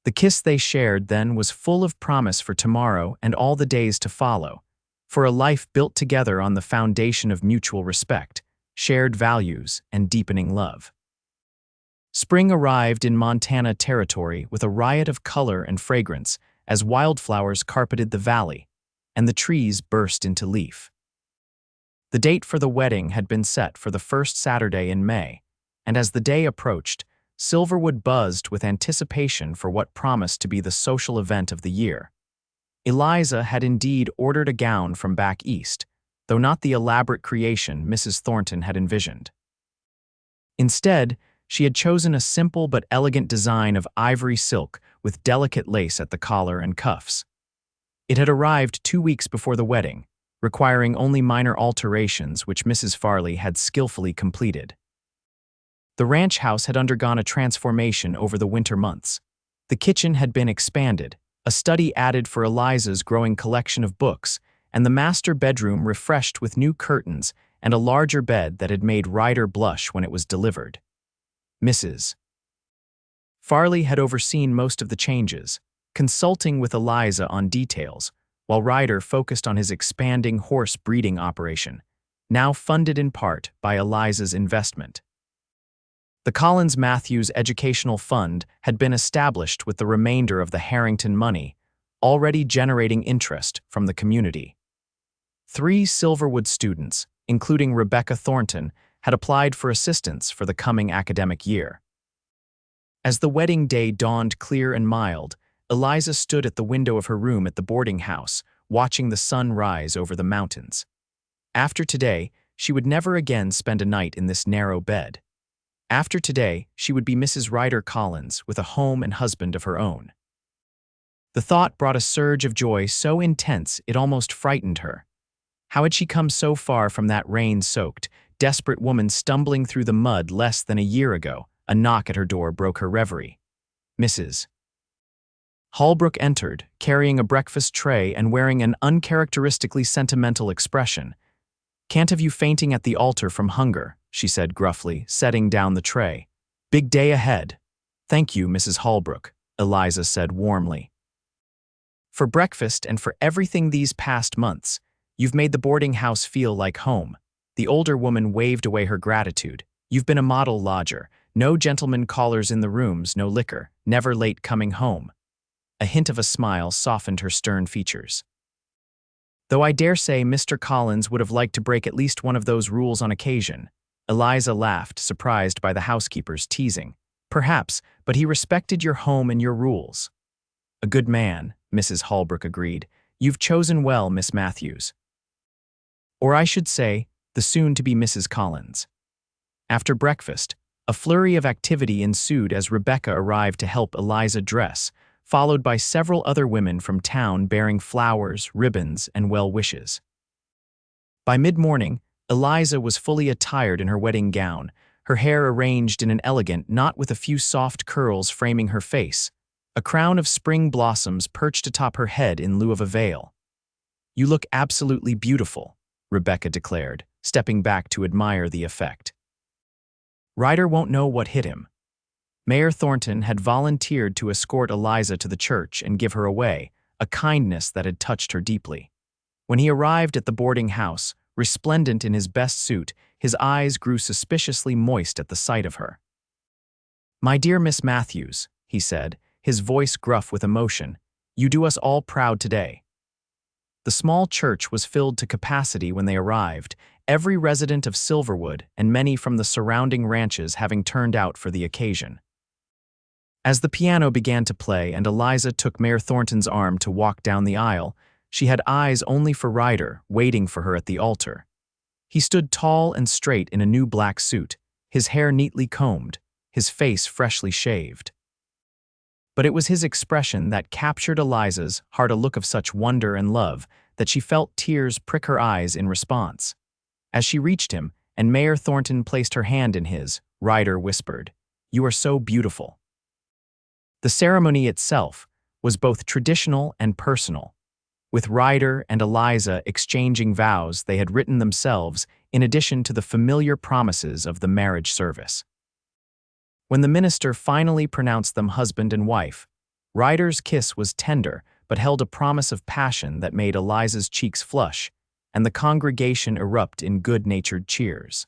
The kiss they shared then was full of promise for tomorrow and all the days to follow, for a life built together on the foundation of mutual respect, shared values, and deepening love. Spring arrived in Montana territory with a riot of color and fragrance as wildflowers carpeted the valley, and the trees burst into leaf. The date for the wedding had been set for the first Saturday in May, and as the day approached, Silverwood buzzed with anticipation for what promised to be the social event of the year. Eliza had indeed ordered a gown from back east, though not the elaborate creation Mrs. Thornton had envisioned. Instead, she had chosen a simple but elegant design of ivory silk with delicate lace at the collar and cuffs. It had arrived 2 weeks before the wedding, requiring only minor alterations which Mrs. Farley had skillfully completed. The ranch house had undergone a transformation over the winter months. The kitchen had been expanded, a study added for Eliza's growing collection of books, and the master bedroom refreshed with new curtains and a larger bed that had made Ryder blush when it was delivered. Mrs. Farley had overseen most of the changes, consulting with Eliza on details, while Ryder focused on his expanding horse breeding operation, now funded in part by Eliza's investment. The Collins-Matthews Educational Fund had been established with the remainder of the Harrington money, already generating interest from the community. 3 Silverwood students, including Rebecca Thornton, had applied for assistance for the coming academic year. As the wedding day dawned clear and mild, Eliza stood at the window of her room at the boarding house, watching the sun rise over the mountains. After today, she would never again spend a night in this narrow bed. After today, she would be Mrs. Ryder Collins with a home and husband of her own. The thought brought a surge of joy so intense it almost frightened her. How had she come so far from that rain-soaked, desperate woman stumbling through the mud less than a year ago? A knock at her door broke her reverie. Mrs. Holbrook entered, carrying a breakfast tray and wearing an uncharacteristically sentimental expression. "Can't have you fainting at the altar from hunger," she said gruffly, setting down the tray. "Big day ahead." "Thank you, Mrs. Holbrook," Eliza said warmly. "For breakfast and for everything these past months. You've made the boarding house feel like home." The older woman waved away her gratitude. "You've been a model lodger. No gentlemen callers in the rooms, no liquor, never late coming home." A hint of a smile softened her stern features. "Though I dare say Mr. Collins would have liked to break at least one of those rules on occasion." Eliza laughed, surprised by the housekeeper's teasing. "Perhaps, but he respected your home and your rules." "A good man," Mrs. Holbrook agreed. "You've chosen well, Miss Matthews. Or I should say, the soon-to-be Mrs. Collins." After breakfast, a flurry of activity ensued as Rebecca arrived to help Eliza dress, followed by several other women from town bearing flowers, ribbons, and well wishes. By mid-morning, Eliza was fully attired in her wedding gown, her hair arranged in an elegant knot with a few soft curls framing her face. A crown of spring blossoms perched atop her head in lieu of a veil. "You look absolutely beautiful," Rebecca declared, stepping back to admire the effect. "Ryder won't know what hit him." Mayor Thornton had volunteered to escort Eliza to the church and give her away, a kindness that had touched her deeply. When he arrived at the boarding house, resplendent in his best suit, his eyes grew suspiciously moist at the sight of her. "My dear Miss Matthews," he said, his voice gruff with emotion, "you do us all proud today." The small church was filled to capacity when they arrived, every resident of Silverwood and many from the surrounding ranches having turned out for the occasion. As the piano began to play and Eliza took Mayor Thornton's arm to walk down the aisle, she had eyes only for Ryder, waiting for her at the altar. He stood tall and straight in a new black suit, his hair neatly combed, his face freshly shaved. But it was his expression that captured Eliza's heart, a look of such wonder and love that she felt tears prick her eyes in response. As she reached him and Mayor Thornton placed her hand in his, Ryder whispered, "You are so beautiful." The ceremony itself was both traditional and personal, with Ryder and Eliza exchanging vows they had written themselves in addition to the familiar promises of the marriage service. When the minister finally pronounced them husband and wife, Ryder's kiss was tender but held a promise of passion that made Eliza's cheeks flush, and the congregation erupt in good-natured cheers.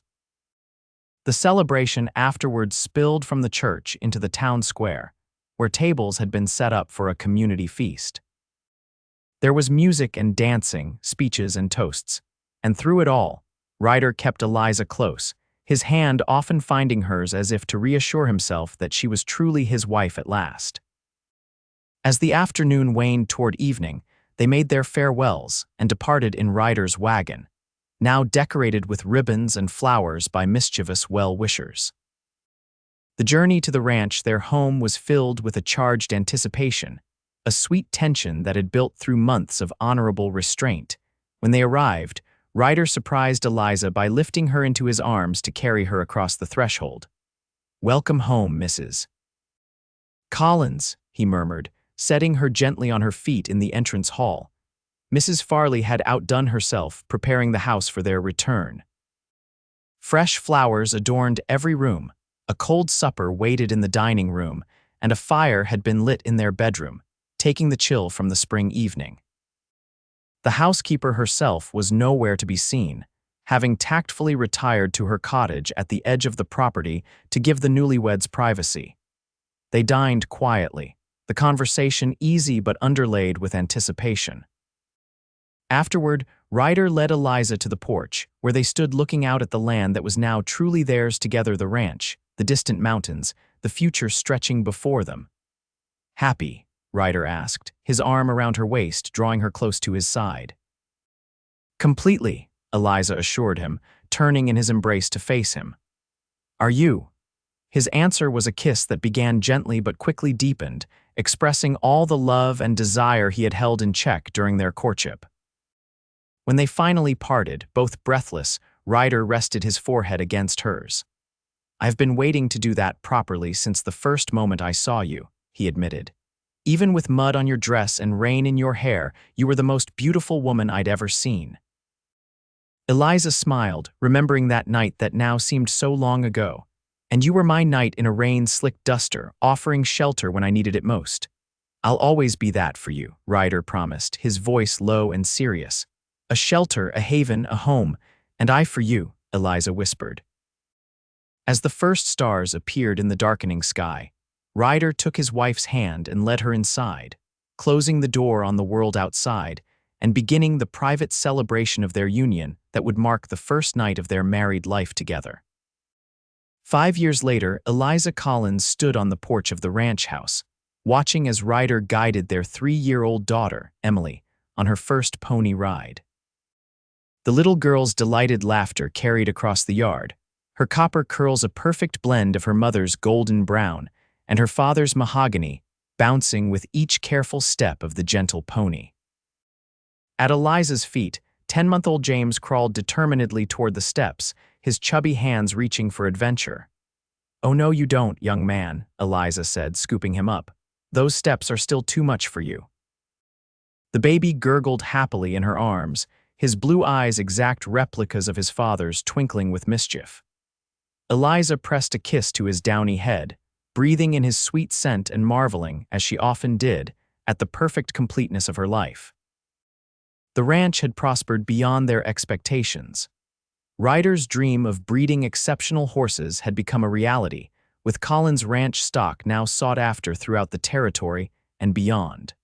The celebration afterwards spilled from the church into the town square, where tables had been set up for a community feast. There was music and dancing, speeches and toasts, and through it all, Ryder kept Eliza close, his hand often finding hers as if to reassure himself that she was truly his wife at last. As the afternoon waned toward evening, they made their farewells and departed in Ryder's wagon, now decorated with ribbons and flowers by mischievous well-wishers. The journey to the ranch, their home, was filled with a charged anticipation, a sweet tension that had built through months of honorable restraint. When they arrived, Ryder surprised Eliza by lifting her into his arms to carry her across the threshold. "Welcome home, Mrs. Collins," he murmured, setting her gently on her feet in the entrance hall. Mrs. Farley had outdone herself, preparing the house for their return. Fresh flowers adorned every room, a cold supper waited in the dining room, and a fire had been lit in their bedroom, taking the chill from the spring evening. The housekeeper herself was nowhere to be seen, having tactfully retired to her cottage at the edge of the property to give the newlyweds privacy. They dined quietly, the conversation easy but underlaid with anticipation. Afterward, Ryder led Eliza to the porch, where they stood looking out at the land that was now truly theirs together, the ranch, the distant mountains, the future stretching before them. "Happy?" Ryder asked, his arm around her waist, drawing her close to his side. "Completely," Eliza assured him, turning in his embrace to face him. "Are you?" His answer was a kiss that began gently but quickly deepened, expressing all the love and desire he had held in check during their courtship. When they finally parted, both breathless, Ryder rested his forehead against hers. "I've been waiting to do that properly since the first moment I saw you," he admitted. "Even with mud on your dress and rain in your hair, you were the most beautiful woman I'd ever seen." Eliza smiled, remembering that night that now seemed so long ago. "And you were my knight in a rain-slicked duster, offering shelter when I needed it most." "I'll always be that for you," Ryder promised, his voice low and serious. "A shelter, a haven, a home, and I for you," Eliza whispered. As the first stars appeared in the darkening sky, Ryder took his wife's hand and led her inside, closing the door on the world outside and beginning the private celebration of their union that would mark the first night of their married life together. 5 years later, Eliza Collins stood on the porch of the ranch house, watching as Ryder guided their 3-year-old daughter, Emily, on her first pony ride. The little girl's delighted laughter carried across the yard, her copper curls a perfect blend of her mother's golden brown and her father's mahogany, bouncing with each careful step of the gentle pony. At Eliza's feet, 10-month-old James crawled determinedly toward the steps, his chubby hands reaching for adventure. "Oh no, you don't, young man," Eliza said, scooping him up. "Those steps are still too much for you." The baby gurgled happily in her arms, his blue eyes exact replicas of his father's, twinkling with mischief. Eliza pressed a kiss to his downy head, breathing in his sweet scent and marveling, as she often did, at the perfect completeness of her life. The ranch had prospered beyond their expectations. Ryder's dream of breeding exceptional horses had become a reality, with Collins' ranch stock now sought after throughout the territory and beyond.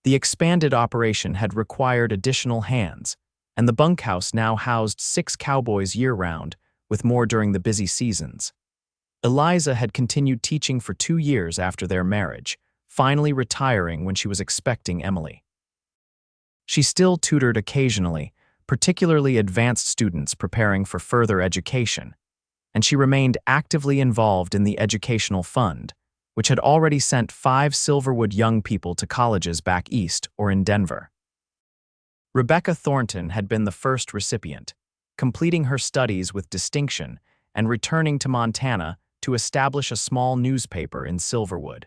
The expanded operation had required additional hands, and the bunkhouse now housed 6 cowboys year-round, with more during the busy seasons. Eliza had continued teaching for 2 years after their marriage, finally retiring when she was expecting Emily. She still tutored occasionally, particularly advanced students preparing for further education, and she remained actively involved in the educational fund, which had already sent 5 Silverwood young people to colleges back east or in Denver. Rebecca Thornton had been the first recipient, completing her studies with distinction and returning to Montana to establish a small newspaper in Silverwood.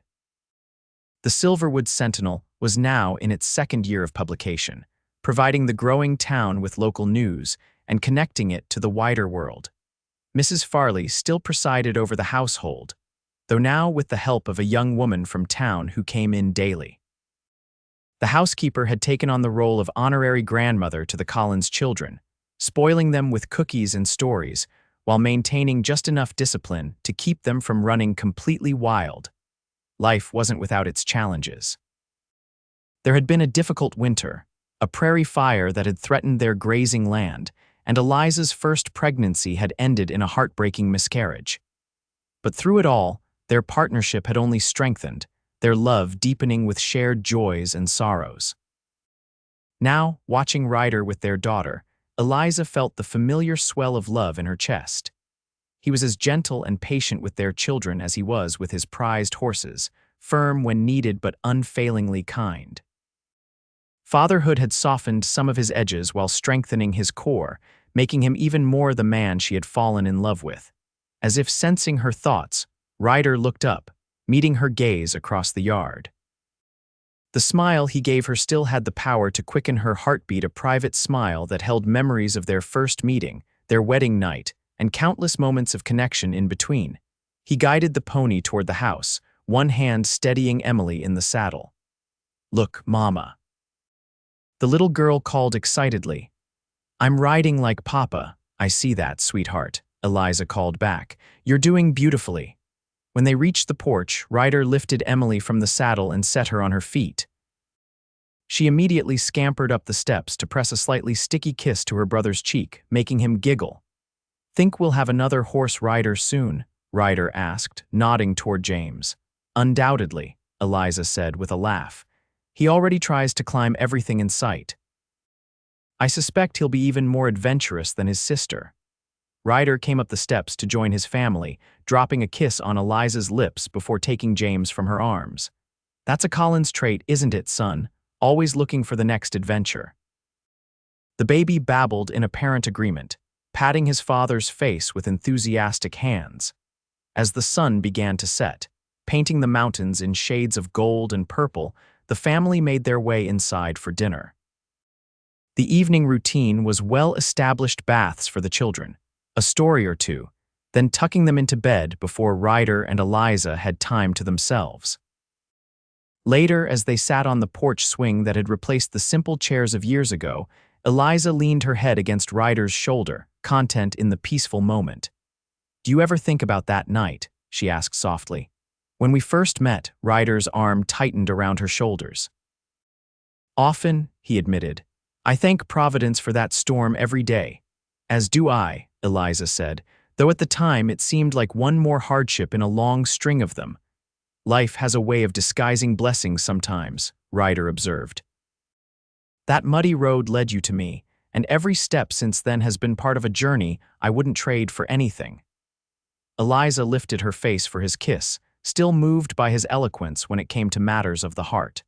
The Silverwood Sentinel was now in its 2nd year of publication, providing the growing town with local news and connecting it to the wider world. Mrs. Farley still presided over the household, though now with the help of a young woman from town who came in daily. The housekeeper had taken on the role of honorary grandmother to the Collins children, spoiling them with cookies and stories, while maintaining just enough discipline to keep them from running completely wild. Life wasn't without its challenges. There had been a difficult winter, a prairie fire that had threatened their grazing land, and Eliza's first pregnancy had ended in a heartbreaking miscarriage. But through it all, their partnership had only strengthened, their love deepening with shared joys and sorrows. Now, watching Ryder with their daughter, Eliza felt the familiar swell of love in her chest. He was as gentle and patient with their children as he was with his prized horses, firm when needed but unfailingly kind. Fatherhood had softened some of his edges while strengthening his core, making him even more the man she had fallen in love with. As if sensing her thoughts, Ryder looked up, meeting her gaze across the yard. The smile he gave her still had the power to quicken her heartbeat, a private smile that held memories of their first meeting, their wedding night, and countless moments of connection in between. He guided the pony toward the house, one hand steadying Emily in the saddle. "Look, Mama." The little girl called excitedly. I'm riding like Papa. I see that, sweetheart, Eliza called back. You're doing beautifully. When they reached the porch, Ryder lifted Emily from the saddle and set her on her feet. She immediately scampered up the steps to press a slightly sticky kiss to her brother's cheek, making him giggle. Think we'll have another horse rider soon? Ryder asked, nodding toward James. Undoubtedly, Eliza said with a laugh. He already tries to climb everything in sight. I suspect he'll be even more adventurous than his sister. Ryder came up the steps to join his family, dropping a kiss on Eliza's lips before taking James from her arms. That's a Collins trait, isn't it, son? Always looking for the next adventure. The baby babbled in apparent agreement, patting his father's face with enthusiastic hands. As the sun began to set, painting the mountains in shades of gold and purple, the family made their way inside for dinner. The evening routine was well-established baths for the children, a story or two, then tucking them into bed before Ryder and Eliza had time to themselves. Later, as they sat on the porch swing that had replaced the simple chairs of years ago, Eliza leaned her head against Ryder's shoulder, content in the peaceful moment. Do you ever think about that night? She asked softly. When we first met, Ryder's arm tightened around her shoulders. Often, he admitted. I thank Providence for that storm every day. As do I, Eliza said, though at the time it seemed like one more hardship in a long string of them. Life has a way of disguising blessings sometimes, Ryder observed. That muddy road led you to me, and every step since then has been part of a journey I wouldn't trade for anything. Eliza lifted her face for his kiss, still moved by his eloquence when it came to matters of the heart.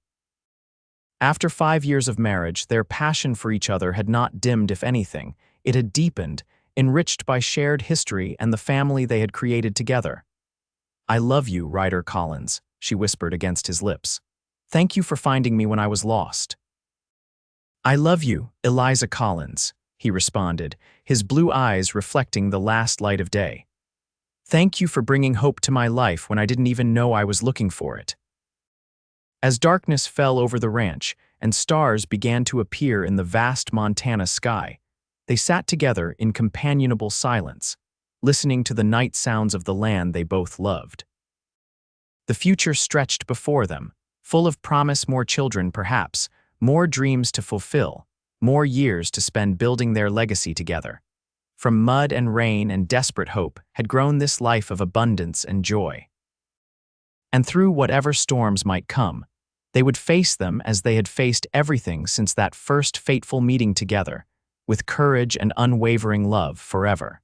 After 5 years of marriage, their passion for each other had not dimmed, if anything. It had deepened, enriched by shared history and the family they had created together. I love you, Ryder Collins, she whispered against his lips. Thank you for finding me when I was lost. I love you, Eliza Collins, he responded, his blue eyes reflecting the last light of day. Thank you for bringing hope to my life when I didn't even know I was looking for it. As darkness fell over the ranch and stars began to appear in the vast Montana sky, they sat together in companionable silence, listening to the night sounds of the land they both loved. The future stretched before them, full of promise, more children perhaps, more dreams to fulfill, more years to spend building their legacy together. From mud and rain and desperate hope had grown this life of abundance and joy. And through whatever storms might come, they would face them as they had faced everything since that first fateful meeting together, with courage and unwavering love forever.